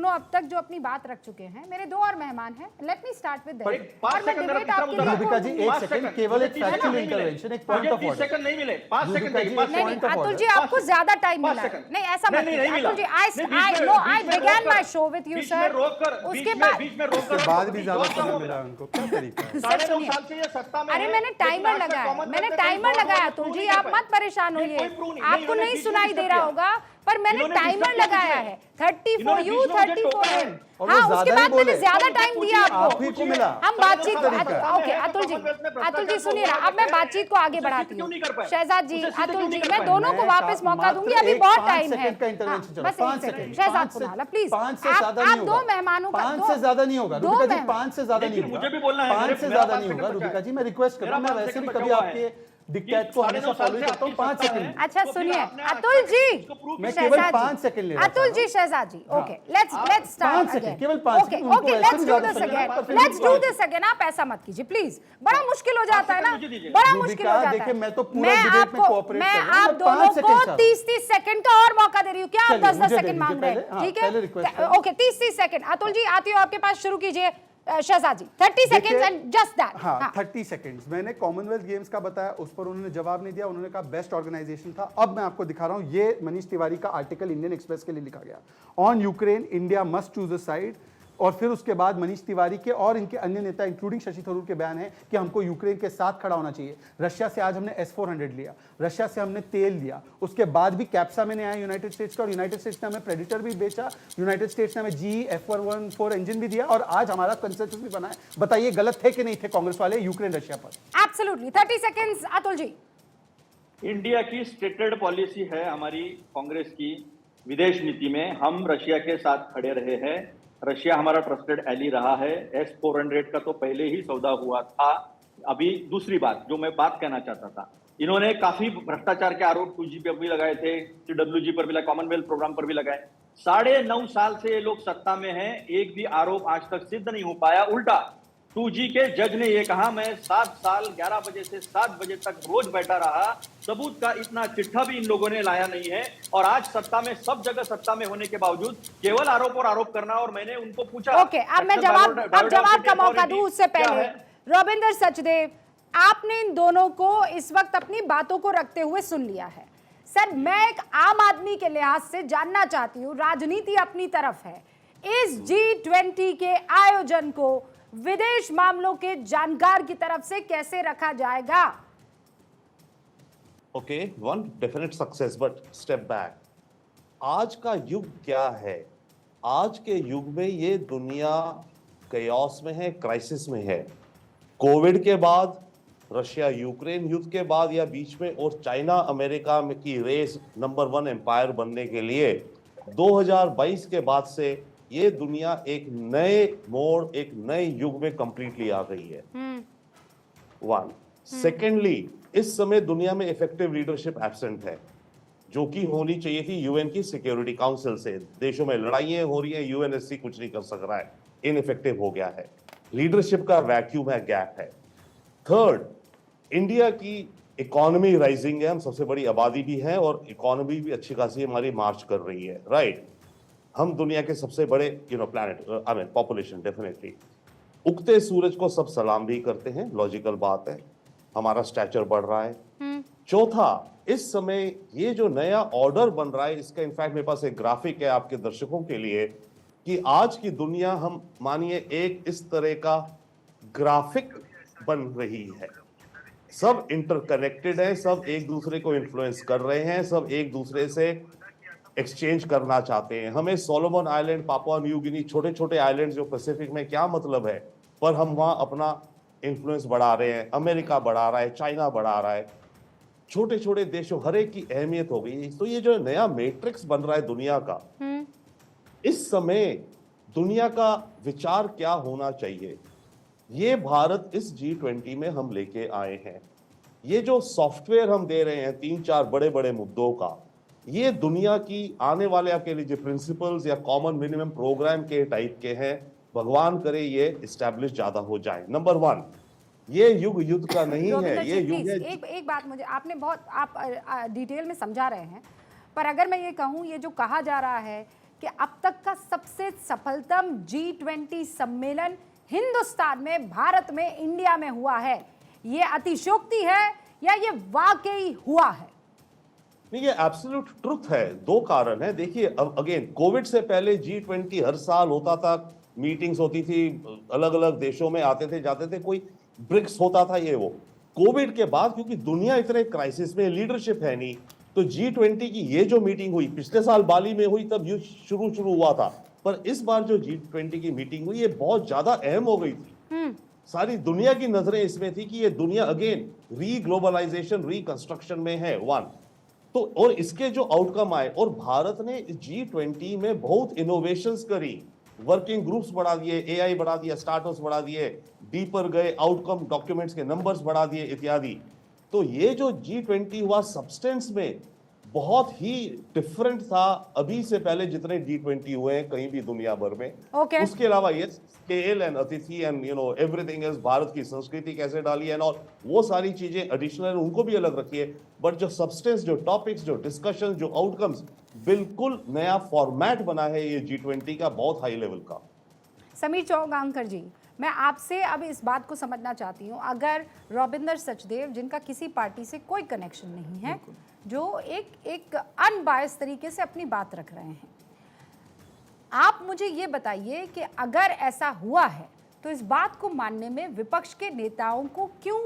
अब तक जो अपनी बात रख चुके हैं, मेरे 2 और मेहमान हैं, let me start with them. पाँच सेकंड मेरा तीसरा मुद्दा रूबिका जी, एक 5 सेकंड, सेकंड, केवल एक मुझे 30 फैक्चुअल सेकंड नहीं मिले। इंटरवेंशन, एक पॉइंट मुझे ऑफ 30 ऑर्डर। सेकंड नहीं मिले, 5 रूबिका सेकंड जी, नहीं, 5 नहीं सेकंड। नहीं अतुल जी, पाँच आपको सेकंड। ज्यादा टाइम 5 मिला है। सेकंड। नहीं ऐसा मत नहीं कीजिए मिला। अतुल जी। नहीं, बीच में- आई बीच में बिगैन रोककर- my show with you beach sir. में रोककर, उसके बीच बाद में रोककर, उसके बाद भी ज्यादा और क्या समय हो मिला रहा है है? उनको, क्या तरीका है? साढ़े नौ सुनिए। साल से ये सत्ता में अरे है, मैंने लेकिन टाइमर आज तक लगाया है, कॉमन मैंने वेल्थ का टाइमर कोई लगाया। प्रूव अतुल जी नहीं कर आप पाए। मत परेशान ये होइए, कोई प्रूव नहीं, आपको इन्होंने नहीं बीच में सुनाई डिस्टर्ब दे रहा किया। होगा, पर मैंने इन्होंने टाइमर डिस्टर्ब किया लगाया बीच है। में। 30 फॉर इन्होंने यू, बीच में मुझे 30 फॉर टोका है। हिम। और हाँ, वो उसके ज्यादा ही बाद मैंने बोले। ज्यादा तो टाइम पूछिए, दिया आपको। आप ही को मिला। हम बातचीत साढ़े नौ साल से ओके अतुल जी, अतुल जी सुनिए ना, अब मैं बातचीत को आगे बढ़ाती हूँ। शहजाद जी, अतुल जी, मैं दोनों को वापस मौका दूंगी, अभी बहुत टाइम है। का इंटरवेंशन चलो, बस 5 एक सेकंड, सेकंड, शहजाद पुनाला प्लीज। 5 से ज्यादा नहीं आप होगा। 2 मेहमानों का 5 से ज्यादा नहीं होगा रूबिका जी, 5 से ज्यादा नहीं लेकिन होगा। मुझे भी बोलना है, 5 से मेरा ज्यादा 5 नहीं सेकंड होगा बचा रूबिका है। जी, मैं रिक्वेस्ट कर रहा हूँ। मैं मेरा 5 वैसे भी सेकंड कभी बचा हुआ आपके डिक्टेट को हमेशा फॉलो करता हूँ 5 सेकंड। अच्छा सुनिए अतुल जी, मैं केवल 5 सेकंड ले रहा था। अतुल जी, शहजाद जी, ओके लेट्स स्टार्ट 5 सेकंड, केवल 5 ओके सेकंड, उनको ओके, ऐसे लेट्स भी डू ज्यादा दिस समझना है, अगेन, पर फिर लेट्स भी डू 5 दिस अगेन। आप ऐसा मत कीजिए प्लीज, बड़ा मुश्किल हो जाता है ना, बड़ा मुश्किल हो जाता है। देखिए, मैं तो पूरा मैं डिबेट में आपको, कोऑपरेट मैं कर रहा हूं, आप मैं दोनों 5 को सेकंड चाह रहा हूं। 30 सेकंड का और मौका दे रही हूँ, क्या आप चलिए, 10 मुझे दे सेकंड मांग दीजिए रहे हैं? पहले, ठीक पहले रिक्वेस्ट है, ओके 30 सेकंड। अतुल जी आती हूँ आपके पास, शुरू कीजिए शहजाद जी, 30 सेकंड्स एंड जस्ट दैट। हाँ 30 सेकंड्स। मैंने कॉमनवेल्थ गेम्स का बताया, उस पर उन्होंने जवाब नहीं दिया, उन्होंने कहा बेस्ट ऑर्गेनाइजेशन था। अब मैं आपको दिखा रहा हूं, ये मनीष तिवारी का आर्टिकल इंडियन एक्सप्रेस के लिए लिखा गया, on Ukraine India must choose a side. और फिर उसके बाद मनीष तिवारी के और इनके अन्य नेता इंक्लूडिंग शशि थरूर के बयान है कि हमको यूक्रेन के साथ खड़ा होना चाहिए। रशिया से आज हमने S-400 लिया, रशिया से हमने तेल लिया, उसके बाद भी कैप्सा में आया यूनाइटेड स्टेट्स का, और यूनाइटेड स्टेट्स ने हमें प्रेडिटर भी बेचा, यूनाइटेड स्टेट्स ने हमें GE F114 इंजन भी दिया, और आज हमारा कंसेंसस भी बना है। बताइए गलत थे कि नहीं थे कांग्रेस वाले यूक्रेन रशिया पर? Absolutely 30 seconds Atul ji. India की स्टेटेड पॉलिसी है हमारी कांग्रेस की विदेश नीति में, हम रशिया के साथ खड़े रहे हैं। रशिया हमारा ट्रस्टेड एली रहा है। S-400 का तो पहले ही सौदा हुआ था। अभी दूसरी बात जो मैं बात कहना चाहता था, इन्होंने काफी भ्रष्टाचार के आरोप 2G पे भी लगाए थे, CWG पर भी लगाए, कॉमनवेल्थ प्रोग्राम पर भी लगाए। 9.5 साल से ये लोग सत्ता में हैं, एक भी आरोप आज तक सिद्ध नहीं हो पाया। उल्टा 2G के जज ने ये कहा, मैं 7 साल 11 बजे से 7 बजे तक रोज बैठा रहा, सबूत का इतना चिट्ठा भी इन लोगों ने लाया नहीं है। और आज सत्ता में, सब जगह सत्ता में होने के बावजूद केवल आरोप और आरोप करना। और मैंने उनको पूछा, ओके, अब मैं जवाब का मौका दूं, उससे पहले रविंदर सचदेव, आपने इन दोनों को इस वक्त अपनी बातों को रखते हुए सुन लिया है। सर, मैं एक आम आदमी के लिहाज से जानना चाहती हूँ, राजनीति अपनी तरफ है, इस G20 के आयोजन को विदेश मामलों के जानकार की तरफ से कैसे रखा जाएगा? Okay, one definite success, but step back. आज का युग क्या है? आज के युग में ये दुनिया कयास में है, क्राइसिस में है। कोविड के बाद, रशिया यूक्रेन युद्ध के बाद, या बीच में, और चाइना अमेरिका में की रेस नंबर 1 एम्पायर बनने के लिए 2022 के बाद से ये दुनिया एक नए मोड़, एक नए युग में कंप्लीटली आ गई है। वन सेकेंडली, इस समय दुनिया में इफेक्टिव लीडरशिप एब्सेंट है, जो कि होनी चाहिए थी यूएन की सिक्योरिटी काउंसिल से। देशों में लड़ाइयां हो रही है, UNSC कुछ नहीं कर सक रहा है, इनइफेक्टिव हो गया है, लीडरशिप का वैक्यूम है, गैप है। थर्ड, इंडिया की इकोनॉमी राइजिंग है, हम सबसे बड़ी आबादी भी है और इकोनॉमी भी अच्छी खासी हमारी मार्च कर रही है, राइट। हम दुनिया के सबसे बड़े planet, I mean population, definitely. उगते सूरज को सब सलाम भी करते हैं, लॉजिकल बात है, हमारा स्टैचर बढ़ रहा है। चौथा, इस समय ये जो नया ऑर्डर बन रहा है, इसका इनफैक्ट मेरे पास एक ग्राफिक है आपके दर्शकों के लिए, कि आज की दुनिया, हम मानिए एक इस तरह का ग्राफिक बन रही है, सब इंटरकनेक्टेड है, सब एक दूसरे को इन्फ्लुएंस कर रहे हैं, सब एक दूसरे से एक्सचेंज करना चाहते हैं। हमें Solomon island, Papua New Guinea, छोटे छोटे आइलैंड जो पैसिफिक में, क्या मतलब है, पर हम वहां अपना इन्फ्लुएंस बढ़ा रहे हैं, अमेरिका बढ़ा रहा है, चाइना बढ़ा रहा है, छोटे छोटे देशों, हर एक की अहमियत हो गई। तो ये जो नया मैट्रिक्स बन रहा है दुनिया का, इस समय दुनिया का विचार क्या होना चाहिए, ये भारत इस G20 में हम लेके आए हैं। ये जो सॉफ्टवेयर हम दे रहे हैं 3-4 बड़े बड़े मुद्दों का, ये दुनिया की आने वाले आपके लिए जो प्रिंसिपल्स या कॉमन मिनिमम प्रोग्राम के टाइप के हैं, भगवान करे ये इस्टेब्लिश ज्यादा हो जाए। नंबर 1, ये युग युद्ध का नहीं है, ये युग है। एक बात मुझे, आपने बहुत, आप डिटेल में समझा रहे हैं, पर अगर मैं ये कहूँ, ये जो कहा जा रहा है कि अब तक का सबसे सफलतम G20 सम्मेलन हिंदुस्तान में, भारत में, इंडिया में हुआ है, ये अतिशयोक्ति है या ये वाकई हुआ है? नहीं, ये एब्सोल्यूट ट्रुथ है। 2 कारण है। देखिए, अब अगेन, कोविड से पहले G20 हर साल होता था, मीटिंग्स होती थी, अलग अलग देशों में आते थे जाते थे, कोई ब्रिक्स होता था, ये वो। कोविड के बाद क्योंकि दुनिया इतने क्राइसिस में, लीडरशिप है नहीं, तो G20 की ये जो मीटिंग हुई, पिछले साल बाली में हुई, तब युद्ध शुरू हुआ था, पर इस बार जो G20 की मीटिंग हुई, ये बहुत ज्यादा अहम हो गई थी। सारी दुनिया की नजरें इसमें थी कि ये दुनिया अगेन रीग्लोबलाइजेशन, रिकंस्ट्रक्शन में है। 1 तो, और इसके जो आउटकम आए, और भारत ने G20 में बहुत इनोवेशंस करी, वर्किंग ग्रुप्स बढ़ा दिए, AI बढ़ा दिया, स्टार्टअप्स बढ़ा दिए, डीपर गए, आउटकम डॉक्यूमेंट्स के नंबर्स बढ़ा दिए इत्यादि। तो ये जो G20 हुआ सब्सटेंस में बहुत ही डिफरेंट था अभी से पहले जितने G20 हुए हैं कहीं भी दुनिया भर में। Okay. उसके अलावा ये स्केल एंड अतिथि एंड एवरीथिंग इज, भारत की संस्कृति कैसे डाली है और वो सारी चीजें एडिशनल उनको भी अलग रखी है, बट जो सब्सटेंस, जो टॉपिक्स, जो डिस्कशन, जो आउटकम्स, बिल्कुल नया फॉर्मेट बना है ये G20 का, बहुत हाई लेवल का। समीर चौगांकर जी, मैं आपसे अब इस बात को समझना चाहती हूँ, अगर रविंदर सचदेव जिनका किसी पार्टी से कोई कनेक्शन नहीं है, जो एक अनबायस तरीके से अपनी बात रख रहे हैं, आप मुझे ये बताइए कि अगर ऐसा हुआ है तो इस बात को मानने में विपक्ष के नेताओं को क्यों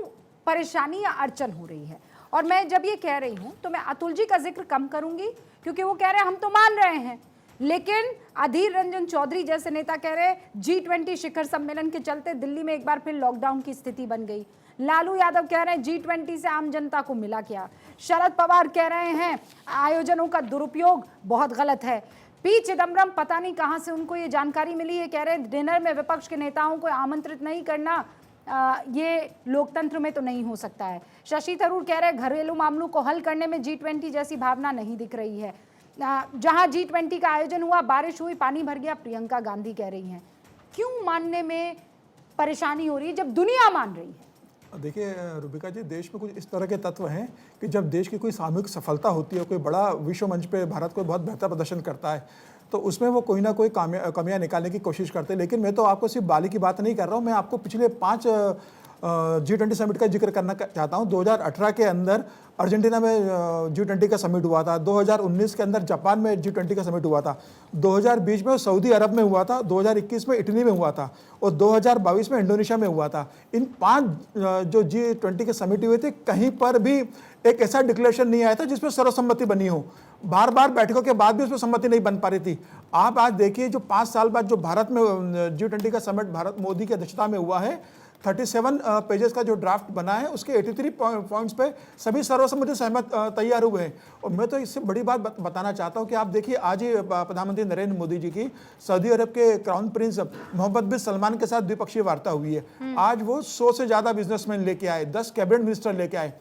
परेशानी या अड़चन हो रही है? और मैं जब ये कह रही हूँ तो मैं अतुल जी का जिक्र कम करूंगी, क्योंकि वो कह रहे हैं हम तो मान रहे हैं, लेकिन अधीर रंजन चौधरी जैसे नेता कह रहे G20 शिखर सम्मेलन के चलते दिल्ली में एक बार फिर लॉकडाउन की स्थिति बन गई। लालू यादव कह रहे हैं G20 से आम जनता को मिला क्या। शरद पवार कह रहे हैं आयोजनों का दुरुपयोग बहुत गलत है। पी चिदम्बरम पता नहीं कहां से उनको ये जानकारी मिली है, कह रहे हैं डिनर में विपक्ष के नेताओं को आमंत्रित नहीं करना ये लोकतंत्र में तो नहीं हो सकता है। शशि थरूर कह रहे हैं घरेलू मामलों को हल करने में G20 जैसी भावना नहीं दिख रही है। जहां G20 का आयोजन हुआ, बारिश हुई, पानी भर गया, प्रियंका गांधी कह रही हैं। क्यों मानने में परेशानी हो रही है जब दुनिया मान रही है? देखिए रूबिका जी, देश में कुछ इस तरह के तत्व हैं कि जब देश की कोई सामूहिक सफलता होती है, कोई बड़ा विश्व मंच पे भारत कोई बहुत बेहतर प्रदर्शन करता है, तो उसमें वो कोई ना कोई कमियां निकालने की कोशिश करते हैं। लेकिन मैं तो आपको सिर्फ बाली की बात नहीं कर रहा हूँ, मैं आपको पिछले 5 G20 समिट का जिक्र करना चाहता हूँ। 2018 के अंदर अर्जेंटीना में G20 का समिट हुआ था, 2019 के अंदर जापान में G20 का समिट हुआ था, 2020 में सऊदी अरब में हुआ था, 2021 में इटली में हुआ था और 2022 में इंडोनेशिया में हुआ था। इन 5 जो G20 के समिट हुए थे, कहीं पर भी एक ऐसा डिक्लेरेशन नहीं आया था जिसमें सर्वसम्मति बनी हो। बार बार बैठकों के बाद भी उसमें सम्मति नहीं बन पा रही थी। आप आज देखिए जो 5 साल बाद जो भारत में G20 का समिट भारत मोदी की अध्यक्षता में हुआ है, 37 पेजेस का जो ड्राफ्ट बना है उसके 83 पॉइंट्स पे सभी सर्वसम्मति सहमत तैयार हुए हैं। और मैं तो इससे बड़ी बात बताना चाहता हूं कि आप देखिए आज ही प्रधानमंत्री नरेंद्र मोदी जी की सऊदी अरब के क्राउन प्रिंस मोहम्मद बिन सलमान के साथ द्विपक्षीय वार्ता हुई है। आज वो 100 से ज्यादा बिजनेसमैन लेके आए, 10 कैबिनेट मिनिस्टर लेके आए।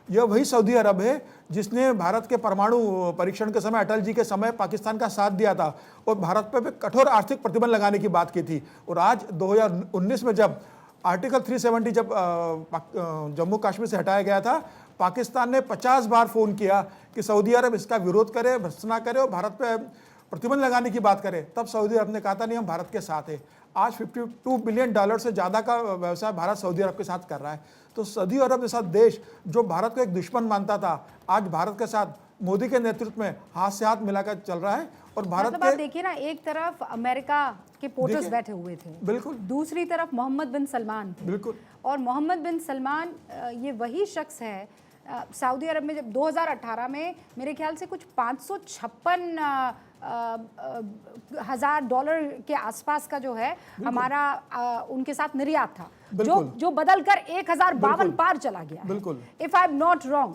यह वही सऊदी अरब है जिसने भारत के परमाणु परीक्षण के समय, अटल जी के समय पाकिस्तान का साथ दिया था और भारत पर कठोर आर्थिक प्रतिबंध लगाने की बात की थी। और आज 2019 में जब आर्टिकल 370 जब जम्मू कश्मीर से हटाया गया था, पाकिस्तान ने 50 बार फोन किया कि सऊदी अरब इसका विरोध करे, भर्त्सना करे और भारत पे प्रतिबंध लगाने की बात करे। तब सऊदी अरब ने कहा था नहीं, हम भारत के साथ है। आज $52 बिलियन से ज़्यादा का व्यवसाय भारत सऊदी अरब के साथ कर रहा है। तो सऊदी अरब जैसा देश जो भारत को एक दुश्मन मानता था, आज भारत के साथ मोदी के नेतृत्व में हाथ से हाथ मिलाकर चल रहा है। और भारत मतलब आप देखिए ना, एक तरफ अमेरिका के पोर्टर्स बैठे हुए थे, बिल्कुल, दूसरी तरफ मोहम्मद बिन सलमान थे, बिल्कुल। और मोहम्मद बिन सलमान ये वही शख्स है सऊदी अरब में जब 2018 में मेरे ख्याल से कुछ $556,000 के आसपास का जो है हमारा उनके साथ निर्यात था, जो बदल कर 1052 पार चला गया, बिल्कुल, if I am not wrong.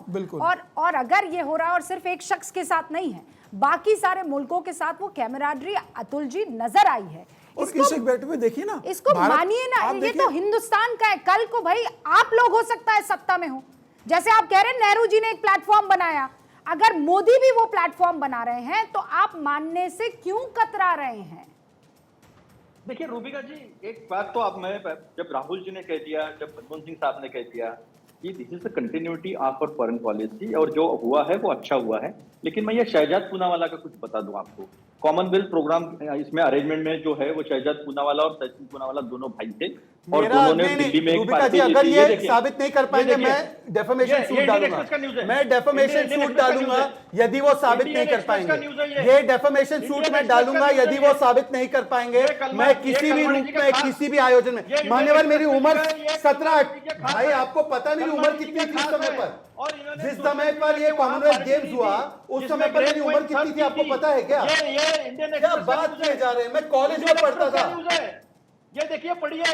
और अगर ये हो रहा है और सिर्फ एक शख्स के साथ नहीं है, बाकी सारे मुल्कों के साथ वो कैमराडरी अतुल जी नजर आई है। और इस एक बैठक में देखिए ना, इसको मानिए ना, ये तो हिंदुस्तान का है। कल को भाई आप लोग हो सकता है सत्ता में हो, जैसे आप कह रहे हैं नेहरू जी ने एक प्लेटफॉर्म बनाया, अगर मोदी भी वो प्लेटफॉर्म बना रहे हैं तो आप मानने से क्यों कतरा रहे हैं? देखिए रूबिका जी, एक बात तो आप, मैं जब राहुल जी ने कह दिया, जब मनमोहन सिंह साहब ने कह दिया कि this is the continuity of our foreign policy और जो हुआ है वो अच्छा हुआ है, लेकिन मैं ये शहजाद पूनावाला का कुछ बता दूं आपको। कॉमनवेल्थ प्रोग्राम इसमें अरेंजमेंट में जो है वो शहजाद पूनावाला और सचिन पूनावाला दोनों भाई थे और दोनों ने दिल्ली में एक पार्टी, अगर ये साबित नहीं कर पाएंगे मैं डेफेमेशन सूट डालूंगा, मैं डेफेमेशन सूट डालूंगा यदि वो साबित नहीं कर पाएंगे। ये डेफेमेशन सूट मैं डालूंगा यदि वो साबित नहीं कर पाएंगे। मैं किसी भी रूप में, किसी भी आयोजन में, मान्यवर मेरी उम्र 17, भाई आपको पता मेरी उम्र कितनी थी उस समय पर, जिस समय पर ये कॉमनवेल्थ गेम्स हुआ उस समय पर मेरी उम्र कितनी थी आपको पता है क्या? क्या बात किए जा रहे हैं? मैं कॉलेज में पढ़ता था। ये देखिए, पढ़िए।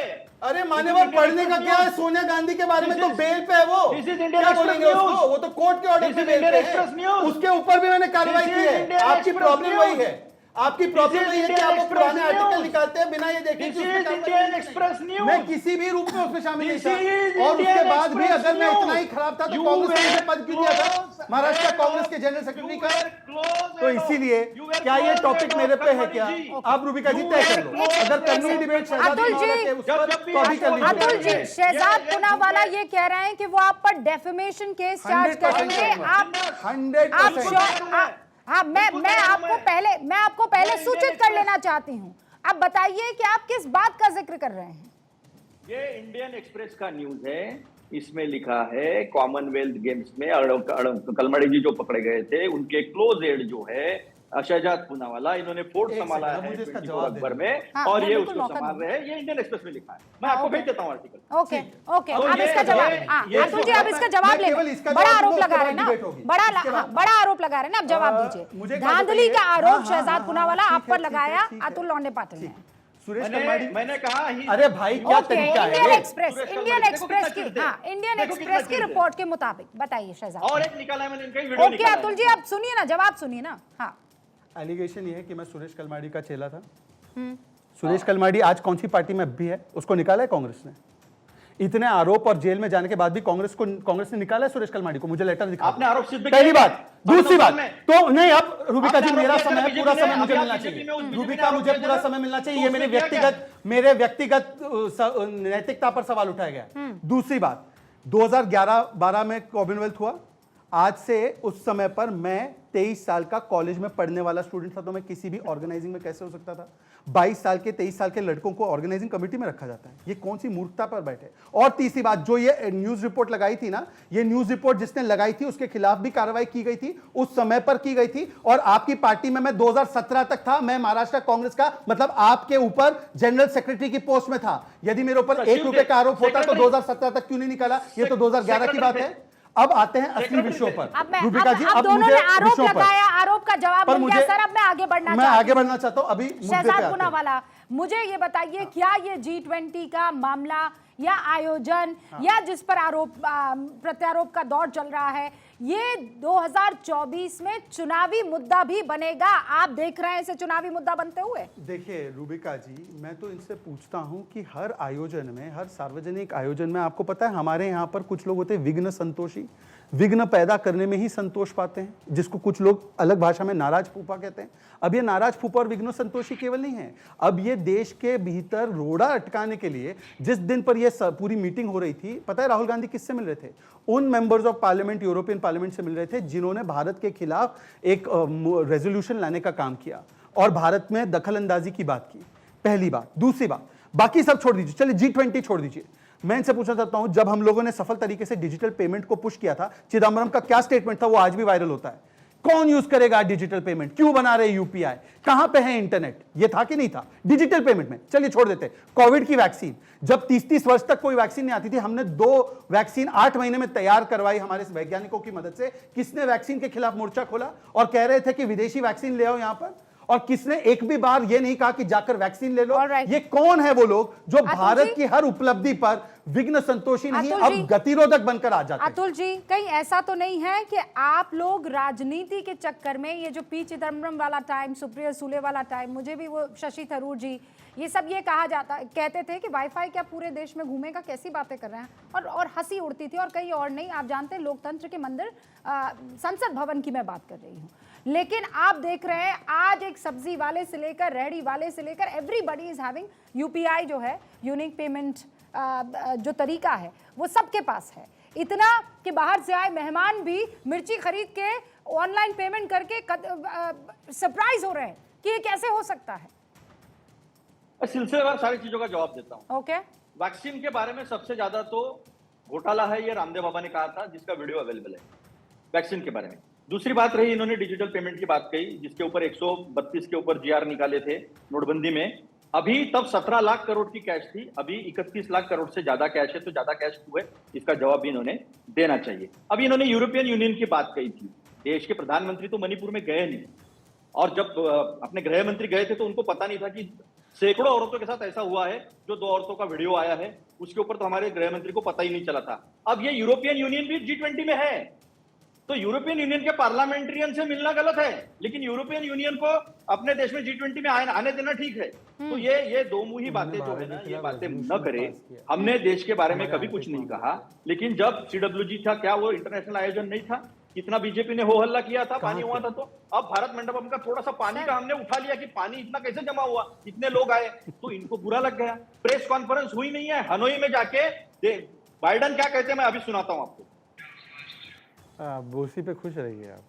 अरे मान्यवर, पढ़ने का क्या है? सोनिया गांधी के बारे में तो बेल पे है वो, क्या बोलेंगे उसको? वो तो कोर्ट के ऑर्डर पे बेल पे है, उसके ऊपर भी मैंने कार्रवाई की है। आपकी प्रॉब्लम वही है, आपकी प्रॉब्लम नहीं है कि आप वो पुराने आर्टिकल निकालते हैं बिना ये देखे कि उसमें इंडियन एक्सप्रेस न्यूज। मैं किसी भी रूप में उसमें शामिल नहीं This is था, और उसके Indian बाद भी Express अगर मैं News. इतना ही खराब था तो You कांग्रेस ने were मुझे पद क्यों दिया था close महाराष्ट्र and कांग्रेस के जनरल you सेक्रेटरी were का? close तो and इसीलिए you were क्या ये close टॉपिक and मेरे पे है कलमणी क्या? जी। आप रूबिका जी You तय were कर लो, close अगर and करनी डिबेट शहजाद अतुल पुनावाला जी, के उस पर जब भी तो अभी कर आपको लीजिए। अतुल जी, शहजाद पूनावाला ये कह रहे हैं कि वो आप पर डेफेमेशन केस चार्ज 100% करेंगे। आप 100%। हाँ, मैं आपको पहले सूचित कर लेना चाहती हूँ। अब बताइए कि आप किस बात का जिक्र कर रहे हैं? ये इंडियन एक्सप्रेस का न्यूज है, इसमें लिखा है कॉमनवेल्थ गेम्स में कलमड़ी जी जो पकड़े गए थे उनके क्लोज एड जो है शहजाद पूनावाला, इन्होंने फोर्ट एक संभाला सेकंड, है मुझे इसका 24 जवाब अक्टूबर देना। में, हाँ, और मैं ये बिल्कुल उसको मौका संभाल दूंगा। रहे हैं। ये इंडियन एक्सप्रेस में लिखा है, मैं आपको भेज देता हूँ आर्टिकल। ओके ओके, तो आप ये- इसका जवाब, ये- हाँ, ये अतुल जी जो अब है, इसका जवाब मैं ले केवल लें। इसका बड़ा जवाब आरोप दूंगा, लगा उसके रहे हैं बाद ना, डिबेट होगी। बड़ा आरोप लगा रहे हैं ना, अब जवाब मुझे दीजिए। क्या धांधली का बताइए? आरोप हाँ, शहजाद हाँ, पूनावाला हाँ, आप पर ठीक है, लगाया ठीक है। अतुल लौंडे पाटिल ने। सुरेश कलमाड़ी, मैंने कहा अरे भाई क्या ओके, तरीका है इंडियन ये? एक्सप्रेस सुरेश इंडियन कलमाड़ी, देखो एक्सप्रेस कितना की, चिढ़ते हाँ, हैं। इंडियन देखो एक्सप्रेस कितना की चिढ़ते रिपोर्ट के मुताबिक बताइए शहजाद। और एक निकाला है मैंने, इनका ही वीडियो ओके निकाला है। अतुल जी, आप सुनिए ना, जवाब सुनिए ना। हाँ, एलिगेशन ये है कि मैं सुरेश कलमाड़ी का चेला था। सुरेश कलमाड़ी आज कौन सी पार्टी में भी है? उसको निकाला है कांग्रेस ने। इतने आरोप और जेल में जाने के बाद भी कांग्रेस ने निकाला है सुरेश कलमाड़ी को। मुझे लेटर दिखा, आपने आरोप सिद्ध किया पहली है। बात। दूसरी बात में। तो नहीं, अब रूबिका जी आपने मेरा आरोप किया समय था है, पूरा बीजेपी समय ने, मुझे अभी मिलना आप बीजेपी में उस चाहिए। बीजेपी रूबिका ने आरोप मुझे किया पूरा था। समय मिलना चाहिए। तो ये उसमें क्या मेरे व्यक्तिगत नैतिकता पर सवाल उठाया गया। दूसरी बात, 2011-12 में कॉमनवेल्थ हुआ। आज से उस समय पर मैं 23 साल का कॉलेज में पढ़ने वाला स्टूडेंट था, तो मैं किसी भी ऑर्गेनाइजिंग में कैसे हो सकता था? 22 साल के 23 साल के लड़कों को ऑर्गेनाइजिंग कमेटी में रखा जाता है। ये कौन सी मूर्खता पर बैठे? और तीसरी बात, जो ये न्यूज रिपोर्ट लगाई थी ना, ये न्यूज रिपोर्ट जिसने लगाई थी उसके खिलाफ भी कार्रवाई की गई थी, उस समय पर की गई थी। और आपकी पार्टी में मैं 2017 तक था। मैं महाराष्ट्र कांग्रेस का, मतलब आपके ऊपर जनरल सेक्रेटरी की पोस्ट में था। यदि मेरे ऊपर सचिव 1 रुपए का आरोप होता तो सेक्रेटरी- 2017 तक क्यों नहीं निकाला? ये तो 2011 की बात है। अब आते हैं असली विषयों पर। अब रूबिका जी, अब दोनों मुझे ने आरोप विषयों पर- लगाया, आरोप का जवाब पर मिल गया। मुझे- सर अब मैं आगे बढ़ना मैं चाहती आगे हूँ। बढ़ना चाहता हूं। अभी मुद्दे पे शहजाद आते हैं। पूनावाला, मुझे ये बताइए, क्या ये G20 का मामला या आयोजन या जिस पर आरोप प्रत्यारोप का दौर चल रहा है, ये 2024 में चुनावी मुद्दा भी बनेगा? आप देख रहे हैं इसे चुनावी मुद्दा बनते हुए? देखिए रूबिका जी, मैं तो इनसे पूछता हूं कि हर आयोजन में, हर सार्वजनिक आयोजन में, आपको पता है हमारे यहाँ पर कुछ लोग होते हैं विघ्न संतोषी। विघ्न पैदा करने में ही संतोष पाते हैं, जिसको कुछ लोग अलग भाषा में नाराज फूफा कहते हैं। अब ये नाराज फूफा और विघ्न संतोषी केवल नहीं है, अब ये देश के भीतर रोड़ा अटकाने के लिए जिस दिन पर ये पूरी मीटिंग हो रही थी, पता है राहुल गांधी किससे मिल रहे थे? उन members of parliament, European parliament से मिल रहे थे जिन्होंने भारत के खिलाफ एक रेजोल्यूशन लाने का काम किया और भारत में दखल अंदाजी की बात की। पहली बात। दूसरी बात, बाकी सब छोड़ दीजिए, चलिए G20 छोड़ दीजिए। मैं इनसे पूछना चाहता हूं, जब हम लोगों ने सफल तरीके से डिजिटल पेमेंट को पुश किया था, चिदम्बरम का क्या स्टेटमेंट था? वो आज भी वायरल होता है। कौन यूज करेगा डिजिटल पेमेंट? क्यों बना रहे यूपीआई? कहां पे है इंटरनेट? ये था कि नहीं था डिजिटल पेमेंट में? चलिए छोड़ देते। कोविड की वैक्सीन, जब 30-30 वर्ष तक कोई वैक्सीन नहीं आती थी, हमने 2 वैक्सीन 8 महीने में तैयार करवाई हमारे वैज्ञानिकों की मदद से। किसने वैक्सीन के खिलाफ मोर्चा खोला और कह रहे थे कि विदेशी वैक्सीन ले आओ यहां पर? और किसने एक भी बार ये नहीं कहा कि जाकर वैक्सीन ले लो? Alright. ये कौन है वो लोग जो अतुल भारत जी? की हर उपलब्धि पर विघ्न संतोषी नहीं, अतुल अब जी? गतिरोधक बनकर आ जाते हैं? अतुल जी, कहीं ऐसा तो नहीं है कि आप लोग राजनीति के चक्कर में, ये जो पी चिदम्बरम वाला टाइम, सुप्रिया सुले वाला टाइम, मुझे भी वो शशि थरूर जी, ये सब ये कहा जाता, कहते थे कि वाईफाई क्या पूरे देश में घूमेगा? कैसी बातें कर रहे हैं? और हंसी उड़ती थी, और कहीं और नहीं। आप जानते हैं लोकतंत्र के मंदिर संसद भवन की मैं बात कर रही हूँ। लेकिन आप देख रहे हैं आज एक सब्जी वाले से लेकर रेहड़ी वाले से लेकर एवरीबॉडी इज हैविंग यूपीआई, जो है यूनिक पेमेंट जो तरीका है वो सबके पास है। इतना कि बाहर से आए मेहमान भी मिर्ची खरीद के ऑनलाइन पेमेंट करके सरप्राइज हो रहे हैं कि ये कैसे हो सकता है। सिलसिलेवार सारी चीजों का जवाब देता हूँ। ओके, वैक्सीन के बारे में सबसे ज्यादा तो घोटाला है, ये रामदेव बाबा ने कहा था, जिसका वीडियो अवेलेबल है वैक्सीन के बारे में। दूसरी बात रही, इन्होंने डिजिटल पेमेंट की बात कही, जिसके ऊपर 132 के ऊपर जीआर निकाले थे नोटबंदी में। अभी तब 17 लाख करोड़ की कैश थी, अभी 31 लाख करोड़ से ज्यादा कैश है। तो ज्यादा कैश क्यों है, इसका जवाब भी इन्होंने देना चाहिए। अभी इन्होंने यूरोपियन यूनियन की बात कही थी। देश के प्रधानमंत्री तो मणिपुर में गए नहीं, और जब अपने गृह मंत्री गए थे तो उनको पता नहीं था कि सैकड़ों औरतों के साथ ऐसा हुआ है। जो 2 औरतों का वीडियो आया है उसके ऊपर तो हमारे गृह मंत्री को पता ही नहीं चला था। अब ये यूरोपियन यूनियन भी G20 में है, तो यूरोपियन यूनियन के पार्लियामेंट्रियन से मिलना गलत है, लेकिन यूरोपियन यूनियन को अपने देश में G20 में आने देना ठीक है। तो ये दो मुही बातें जो है ना, ये बातें न करे। हमने देश के बारे में कभी कुछ नहीं कहा, लेकिन जब CWG था, क्या वो इंटरनेशनल आयोजन नहीं था? कितना बीजेपी ने हो हल्ला किया था, पानी हुआ था। तो अब भारत मंडपम का थोड़ा सा पानी का हमने उठा लिया कि पानी इतना कैसे जमा हुआ, इतने लोग आए, तो इनको बुरा लग गया। प्रेस कॉन्फ्रेंस हुई नहीं है, हनोई में जाके बाइडन क्या कहते हैं मैं अभी सुनाता हूं आपको। उसी पे खुश रहिए आप।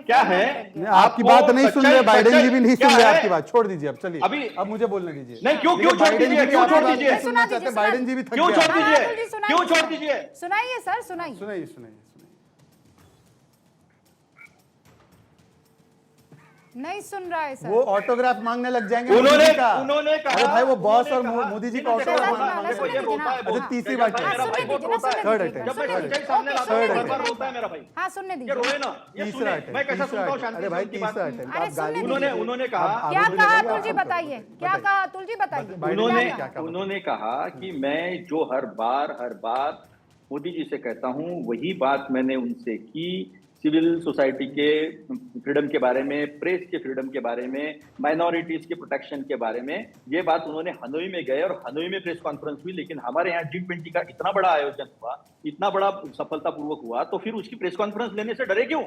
क्या है, आपकी बात नहीं सुन रहे, बाइडेन जी भी नहीं सुन रहे आपकी बात, छोड़ दीजिए अब। चलिए अभी अब मुझे बोलने दीजिए। नहीं, क्यों छोड़ दीजिए, क्यों छोड़ दीजिए, सुनना चाहते हैं, बाइडेन जी भी थक क्यों गए। छोड़ दीजिए, क्यों छोड़ दीजिए, सुनाइए सर, सुनाइए। सुनाइए सुनाइए। नहीं सुन रहा है सर। वो ऑटोग्राफ मांगने लग जाएंगे। उन्होंने कहा अरे भाई वो बॉस और उन्होंने मोदी जी का कहा- ऑटोग्राफ देखो, मांगने देखो, ये रोता है अच्छा बहुत। तीसरी बार मेरा भाई बहुत रोता है। Third attempt. जब मैं सच्चाई सामने लाता हूं, बार-बार रोता है मेरा भाई। हाँ, सुनने ये दीजिए। रोए ना, ये तीसरा सुने, अटेम्प्ट, मैं कैसा सुनता हूं शांति अरे से भाई उनकी बात। तीसरा अटेम्प्ट। अरे आप गाली सुनने दीजिए। उन्होंने कहा क्या आगे कहा बोलिएगा, अतुल जी, आप बताइए बताइए। क्या कहा अतुल जी, बताइए। उन्होंने कहा कि मैं जो हर बात मोदी जी से कहता हूं, वही बात मैंने उनसे की। सिविल सोसाइटी के फ्रीडम के बारे में, प्रेस के फ्रीडम के बारे में, माइनॉरिटीज के प्रोटेक्शन के बारे में, ये बात उन्होंने हनोई में गए और हनोई में प्रेस कॉन्फ्रेंस हुई। लेकिन हमारे यहाँ G20 का इतना बड़ा आयोजन हुआ, इतना बड़ा सफलतापूर्वक हुआ, तो फिर उसकी प्रेस कॉन्फ्रेंस लेने से डरे क्यों?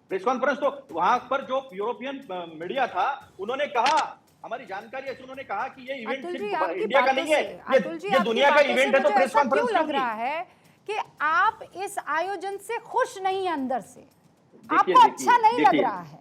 प्रेस कॉन्फ्रेंस तो वहां पर जो यूरोपियन मीडिया था, उन्होंने कहा, हमारी जानकारी है, उन्होंने कहा कि ये इवेंट अतुल जी, सिर्फ आपकी इंडिया का बातों नहीं है, से- अतुल जी, ये आपकी दुनिया का बातों से इवेंट है, तो मुझे प्रेस ऐसा कॉन्फ्रेंस क्यों लग रहा है कि आप इस आयोजन से खुश नहीं हैं अंदर से? आपको अच्छा नहीं लग रहा है?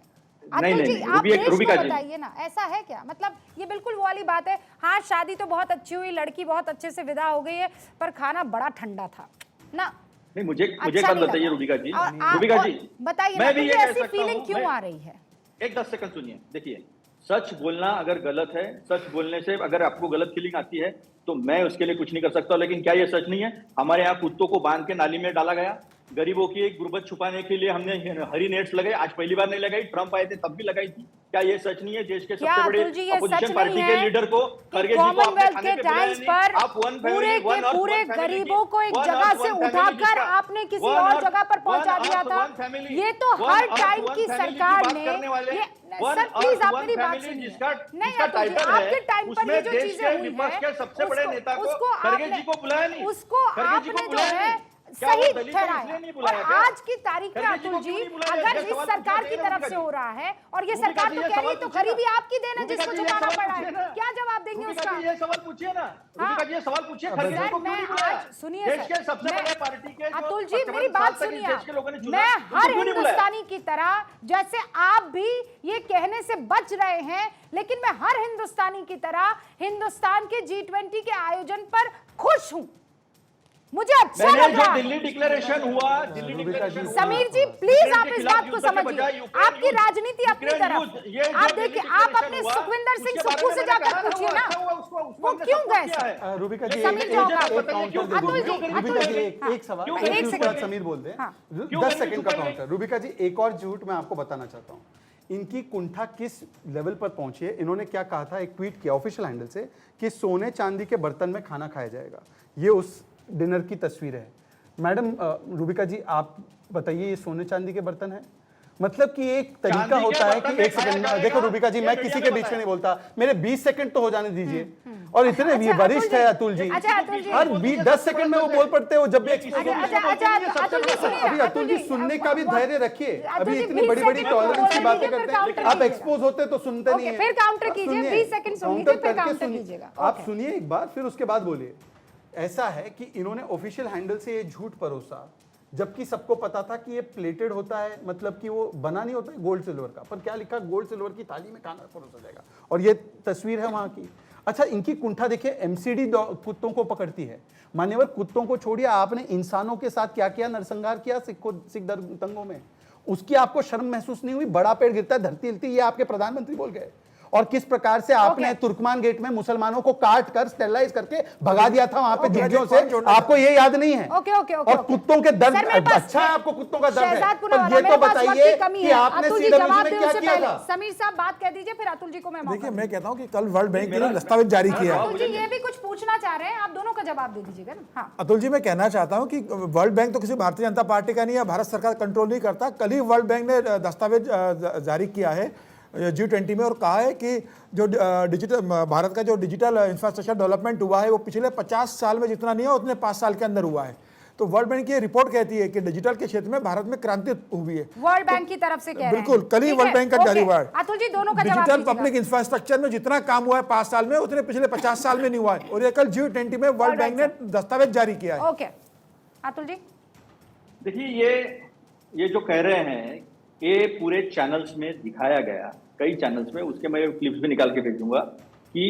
अतुल जी, आप देश को बताइए ना, ऐसा है क्या? मतलब ये बिल्कुल वो वाली बात है। हाँ, शादी तो बहुत अच्छी हुई, लड़की बहुत अच्छे से विदा हो गई है, पर खाना बड़ा ठंडा था ना। नहीं, मुझे अच्छा एक बात नहीं बताइए लगा। रूबिका जी, और रूबिका जी बताइए ना, मैं भी मुझे ये कह ऐसी सकता फीलिंग हूं, क्यों आ रही है? एक 10 सेकंड सुनिए। देखिए, सच बोलना अगर गलत है, सच बोलने से अगर आपको गलत फीलिंग आती है, तो मैं उसके लिए कुछ नहीं कर सकता। लेकिन क्या ये सच नहीं है? हमारे यहाँ कुत्तों को बांध के नाली में डाला गया, गरीबों की एक गुर्बत छुपाने के लिए हमने हरी नेट्स लगाई। आज पहली बार नहीं लगाई, ट्रंप आए थे तब भी लगाई थी। क्या ये सच नहीं है? देश के सबसे बड़े अपोजिशन पार्टी के लीडर को, खरगे जी को आपने कॉमनवेल्थ खाने के पे बुलाया टाइम्स नहीं। पर आप पूरे गरीबों को एक जगह से उठाकर आपने किसी और जगह पर पहुंचा दिया था। ये तो हर टाइम की सरकार ने, सर प्लीज आप मेरी बात सुनिए। नहीं अतुल जी, आपके टाइम पर ये जो चीजें हुई है, सबसे बड़े नेता को खरगे जी को बुलाया नहीं, उसको आपने जो है सही ठहराया। और आज की तारीख में अतुल जी, अगर इस सरकार की तरफ से हो रहा है और ये सरकार तो कह रही है तो गरीबी आपकी देन है जिसको चुकाना पड़ा है, क्या जवाब देंगे उसका? ये सवाल पूछिए ना, रूबिका जी, ये सवाल पूछिए, खरगे जी को क्यों नहीं बुलाया? सुनिए देश के सबसे बड़े पार्टी के अतुल जी, मेरी बात सुनिए। मैं हर हिंदुस्तानी की तरह, जैसे आप भी ये कहने से बच रहे हैं, लेकिन मैं हर हिंदुस्तानी की तरह हिंदुस्तान के G20 के आयोजन पर खुश हूं। मुझे अच्छा लग रहा है। दिल्ली डिक्लेरेशन हुआ, दिल्ली डिक्लेरेशन हुआ। समीर जी प्लीज आप इस बात को समझिए। आपकी राजनीति अपनी तरफ, आप देखिए, आप अपने सुखविंदर सिंह सुक्खू से जाकर पूछिए ना, वो क्यों गए? रूबिका जी समीर जी, एक सवाल, एक सेकंड समीर बोल दे, 10 सेकंड का काउंटर। रूबिका जी, एक और झूठ मैं आपको बताना चाहता हूँ। इनकी कुंठा किस लेवल पर पहुंची है? इन्होंने क्या कहा था, एक ट्वीट किया ऑफिशियल हैंडल से कि सोने चांदी के बर्तन में खाना खाया जाएगा। ये उस डिनर की तस्वीर है। मैडम रूबिका जी, आप बताइए, ये सोने चांदी के बर्तन है? मतलब कि एक तरीका होता है कि एक सेकंड, देखो रूबिका जी, मैं किसी के बीच में नहीं बोलता, मेरे 20 सेकंड तो हो जाने दीजिए। और इतने ये वरिष्ठ है अतुल जी, हर 10 सेकंड में वो बोल पड़ते हो जब भी अभी अतुल जी सुनने का भी धैर्य रखिए। अभी इतनी बड़ी बड़ी टॉलरेंस की बातें करते हैं, आप एक्सपोज होते तो सुनते नहीं है। फिर काउंटर कीजिए, 20 सेकंड सुनिए, फिर काउंटर कीजिएगा। आप सुनिए एक बार, फिर उसके बाद बोलिए। ऐसा है कि इन्होंने ऑफिशियल हैंडल से ये झूठ परोसा, जबकि सबको पता था कि ये प्लेटेड होता है, मतलब कि वो बना नहीं होता है गोल्ड सिल्वर का, पर क्या लिखा, गोल्ड सिल्वर की थाली में खाना परोसा जाएगा। और ये तस्वीर है वहां की। अच्छा, इनकी कुंठा देखिए, एमसीडी कुत्तों को पकड़ती है। मान्यवर, कुत्तों को छोड़िए, आपने इंसानों के साथ क्या किया, नरसंहार किया सिख दंगों में, उसकी आपको शर्म महसूस नहीं हुई? बड़ा पेड़ गिरता है धरती हिलती, ये आपके प्रधानमंत्री बोल गए। और किस प्रकार से आपने Okay. तुर्कमान गेट में मुसलमानों को काट कर स्टेरलाइज करके भगा दिया था वहां पे Okay. झुग्गियों से, आपको ये याद नहीं है? ओके ओके ओके और कुत्तों के दर्द, सर, मेरे पास- अच्छा है आपको कुत्तों का दर्द है, शहजाद पर पुनावाला, ये मेरे तो पास वक्त बताइए की कमी कि है। आपने अतुल जी CWG जवाब में दें क्या उससे किया पहले। था? समीर साहब बात कह दीजिए, फिर अतुल जी को मैं मौका देखिए, दूं। मैं कहता हूं कि कल वर्ल्ड बैंक ने दस्तावेज जारी किया है। अतुल जी ये भी कुछ पूछना चाह रहे हैं, आप दोनों का जवाब दे दीजिएगा ना। हाँ, अतुल जी, मैं कहना चाहता हूं कि वर्ल्ड बैंक तो किसी भारतीय जनता पार्टी का नहीं है, भारत सरकार कंट्रोल नहीं करता। कल ही वर्ल्ड बैंक ने दस्तावेज जारी किया है G20 में और कहा है कि जो डिजिटल भारत का जो डिजिटल इंफ्रास्ट्रक्चर डेवलपमेंट हुआ है वो पिछले 50 साल में जितना नहीं है उतने 5 साल के अंदर हुआ है। तो वर्ल्ड बैंक की रिपोर्ट कहती है कि डिजिटल के क्षेत्र में भारत में क्रांति हुई है। वर्ल्ड बैंक की तरफ से कह रहे हैं। बिल्कुल, कल ही ठीक वर्ल्ड है, बैंक का जारी ओके। हुआ है। अतुल जी दोनों का जवाब डिजिटल दीजिएगा। पब्लिक इंफ्रास्ट्रक्चर में जितना काम हुआ है 5 साल में उतने पिछले 50 साल में नहीं हुआ है, और ये कल G20 में वर्ल्ड बैंक ने दस्तावेज जारी किया है। ओके अतुल जी, देखिए ये जो कह रहे हैं ये पूरे चैनल्स में दिखाया गया, कई चैनल्स में, उसके मैं क्लिप्स भी निकाल के भेजूंगा कि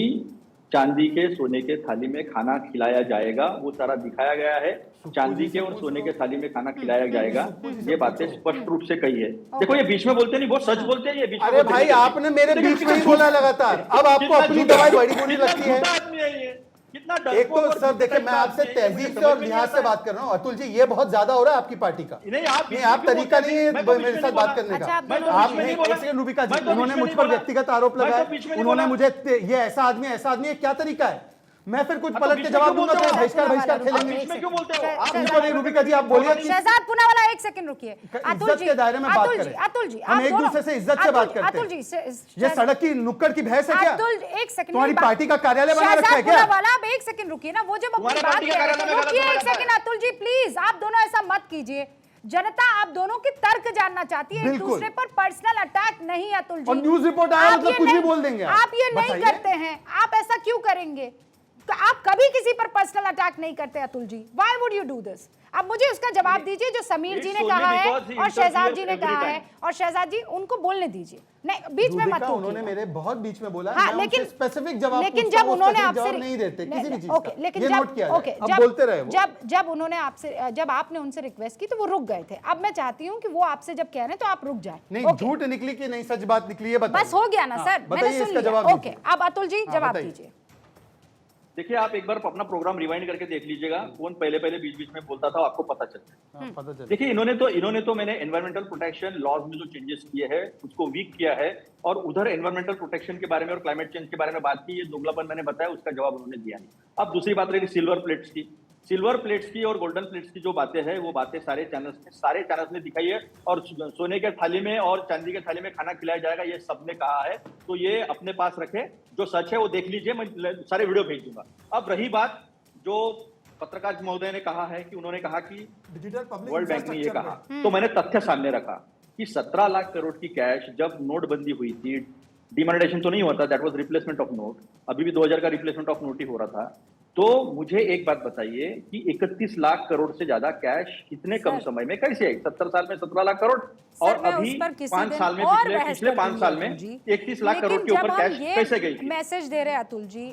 चांदी के सोने के थाली में खाना खिलाया जाएगा, वो सारा दिखाया गया है। चांदी के और सोने के थाली में खाना खिलाया जाएगा, ये बातें स्पष्ट रूप से कही है। देखो ये बीच में बोलते नहीं, बहुत सच बोलते हैं ये बीच में। अरे भाई आपने मेरे बीच में ही बोला लगातार, अब आपको अपनी दवाई बड़ी बुरी लगती है। आदमी है ये, कितना एक तो सर देखिए, मैं आपसे तहजीब से और लिहाज से बात कर रहा हूँ। अतुल जी ये बहुत ज्यादा हो रहा है आपकी पार्टी का। नहीं, आप तरीका नहीं है मेरे साथ बात करने अच्छा, का। आप दोनों आप बीच में नहीं, बोला। एक सेकंड रूबिका जी, मैं तो उन्होंने बीच में मुझ नहीं पर बोला। व्यक्तिगत आरोप मैं तो लगाए, बीच में नहीं उन्होंने बोला। मुझे ये ऐसा आदमी है, क्या तरीका है? मैं फिर कुछ हाँ, तो पलट बीच के में जवाब क्यों दूंगा बोलते तो हो? बहिष्कार आप खेलेंगे। बीच में क्यों बोलते हो? आप उनको नहीं, रूबिका जी आप बोलिए कि शहजाद पुनावाला एक सेकंड रुकिए। अतुल इज्जत जी, के दायरे में बात अतुल जी, करें। अतुल जी, हम आप एक दोनों- दूसरे से इज्जत से बात करते अतुल जी, ये सड़क की नुक्कड़ की भैंस है क्या? अतुल एक सेकंड, तुम्हारी मेरी बात- पार्टी का कार्यालय बना रखा है शहजाद क्या? पुनावाला, आप एक सेकंड रुकिए ना, वो जब अपनी तुम्हारे बात पार्टी का कह रहे कार्यालय थे, में रुकिए गलत एक बना सेकंड अतुल जी प्लीज, आप दोनों ऐसा मत कीजिए। जनता आप दोनों की तर्क जानना चाहती है, एक बिल्कुल। दूसरे पर पर्सनल अटैक नहीं। अतुल जी, और न्यूज़ रिपोर्ट आया आप मतलब ये कुछ भी नहीं- बोल देंगे आप ये नहीं बताइए। करते हैं, आप ऐसा क्यों करेंगे? तो आप कभी किसी पर पर्सनल अटैक नहीं करते Atul ji, why would you do this? अब मुझे उसका जवाब दीजिए जो समीर जी ने It's कहा only है because he और शहजाद जी ने interferes कहा every है, time. और शहजाद जी उनको बोलने दीजिए, नहीं बीच में मत रूबिका, उन्होंने टोकिए। मेरे बहुत बीच में बोला, हाँ, मैं लेकिन उनसे स्पेसिफिक जवाब लेकिन पूछता जब हूं, वो उन्होंने specific आपसे जवाब नहीं देते किसी भी चीज ओके, का। लेकिन ये जब नोट किया जाए। ओके, अब बोलते रहे वो। जब उन्होंने आपसे, जब आपने उनसे रिक्वेस्ट की तो वो रुक गए थे। अब मैं चाहती हूँ कि वो आपसे जब कह रहे हैं तो आप रुक जाए। नहीं, झूठ निकली कि नहीं सच बात निकली है, बताइए। बस हो गया ना सर, मैंने बताइए सुन इसका लिया। जवाब ओके, अब अतुल जी जवाब बताइए। दीजिए। देखिए आप एक बार अपना प्रोग्राम रिवाइंड करके देख लीजिएगा, कौन पहले बीच बीच में बोलता था, आपको पता चलता है। पता चले। देखिए इन्होंने तो मैंने एनवायरमेंटल प्रोटेक्शन लॉज में जो चेंजेस किए हैं उसको वीक किया है, और उधर एनवायरमेंटल प्रोटेक्शन के बारे में और क्लाइमेट चेंज के बारे में बात की, ये दोगलापन मैंने बताया, उसका जवाब उन्होंने दिया नहीं। अब दूसरी बात रही सिल्वर प्लेट्स की और गोल्डन प्लेट्स की जो बातें हैं, वो बातें सारे चैनल्स ने दिखाई है, और सोने के थाली में और चांदी के थाली में खाना खिलाया जाएगा ये सबने कहा है, तो ये अपने पास रखे, जो सच है वो देख लीजिए, मैं सारे वीडियो भेज दूंगा। अब रही बात जो पत्रकार महोदय ने कहा है कि उन्होंने कहा कि डिजिटल पब्लिक वर्ल्ड बैंक ने ये इंफ्रास्ट्रक्चर कहा, में तो मैंने तथ्य सामने रखा कि 17 लाख करोड़ की कैश जब नोटबंदी हुई थी, डिमोनेटाइजेशन तो नहीं हुआ था, that was replacement of note, अभी भी 2000 का रिप्लेसमेंट ऑफ नोट ही हो रहा था। तो मुझे एक बात बताइए कि 31 लाख करोड़ से ज्यादा कैश इतने कम समय में कैसे है? 70 साल में 17 लाख करोड़, और मैं अभी उस पर किसी 5 दिन साल में और पिछले बहस पिछले कर 5 साल में लूंगी, 31 लाख करोड़ लेकिन के ऊपर जब कैश हम ये कैसे गई थी? मैसेज दे रहे हैं अतुल जी,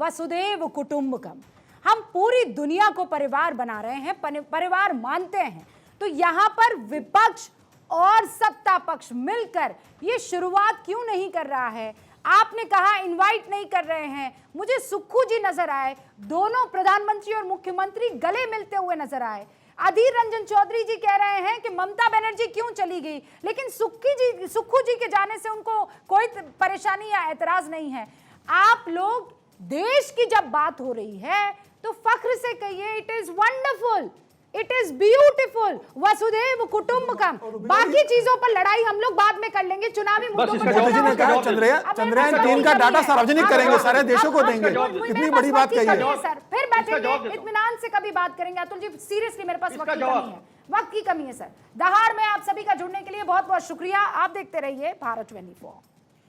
वसुदेव कुटुंबकम, हम पूरी दुनिया को परिवार बना रहे हैं, परिवार मानते हैं, तो यहाँ पर विपक्ष और सत्ता पक्ष मिलकर ये शुरुआत क्यों नहीं कर रहा है? आपने कहा इनवाइट नहीं कर रहे हैं, मुझे सुक्खू जी नजर आए, दोनों प्रधानमंत्री और मुख्यमंत्री गले मिलते हुए नजर आए। अधीर रंजन चौधरी जी कह रहे हैं कि ममता बनर्जी क्यों चली गई, लेकिन सुक्खू जी के जाने से उनको कोई परेशानी या ऐतराज नहीं है। आप लोग देश की जब बात हो रही है तो फख्र से कहिए it is wonderful, it is beautiful, वसुधैव कुटुंबकम। बाकी चीजों पर लड़ाई हम लोग बाद में कर लेंगे, चुनावी मुद्दों पर मोदी जी ने कहा चंद्रयान 3 का डाटा सार्वजनिक करेंगे, सारे देशों को देंगे, कितनी बड़ी बात कही है सर। फिर बैठेंगे, इत्मीनान से कभी बात करेंगे। अतुल जी सीरियसली मेरे पास वक्त की कमी है, वक्त की कमी है सर। दहाड़ में आप सभी का जुड़ने के लिए बहुत बहुत शुक्रिया। आप देखते रहिए भारत 24।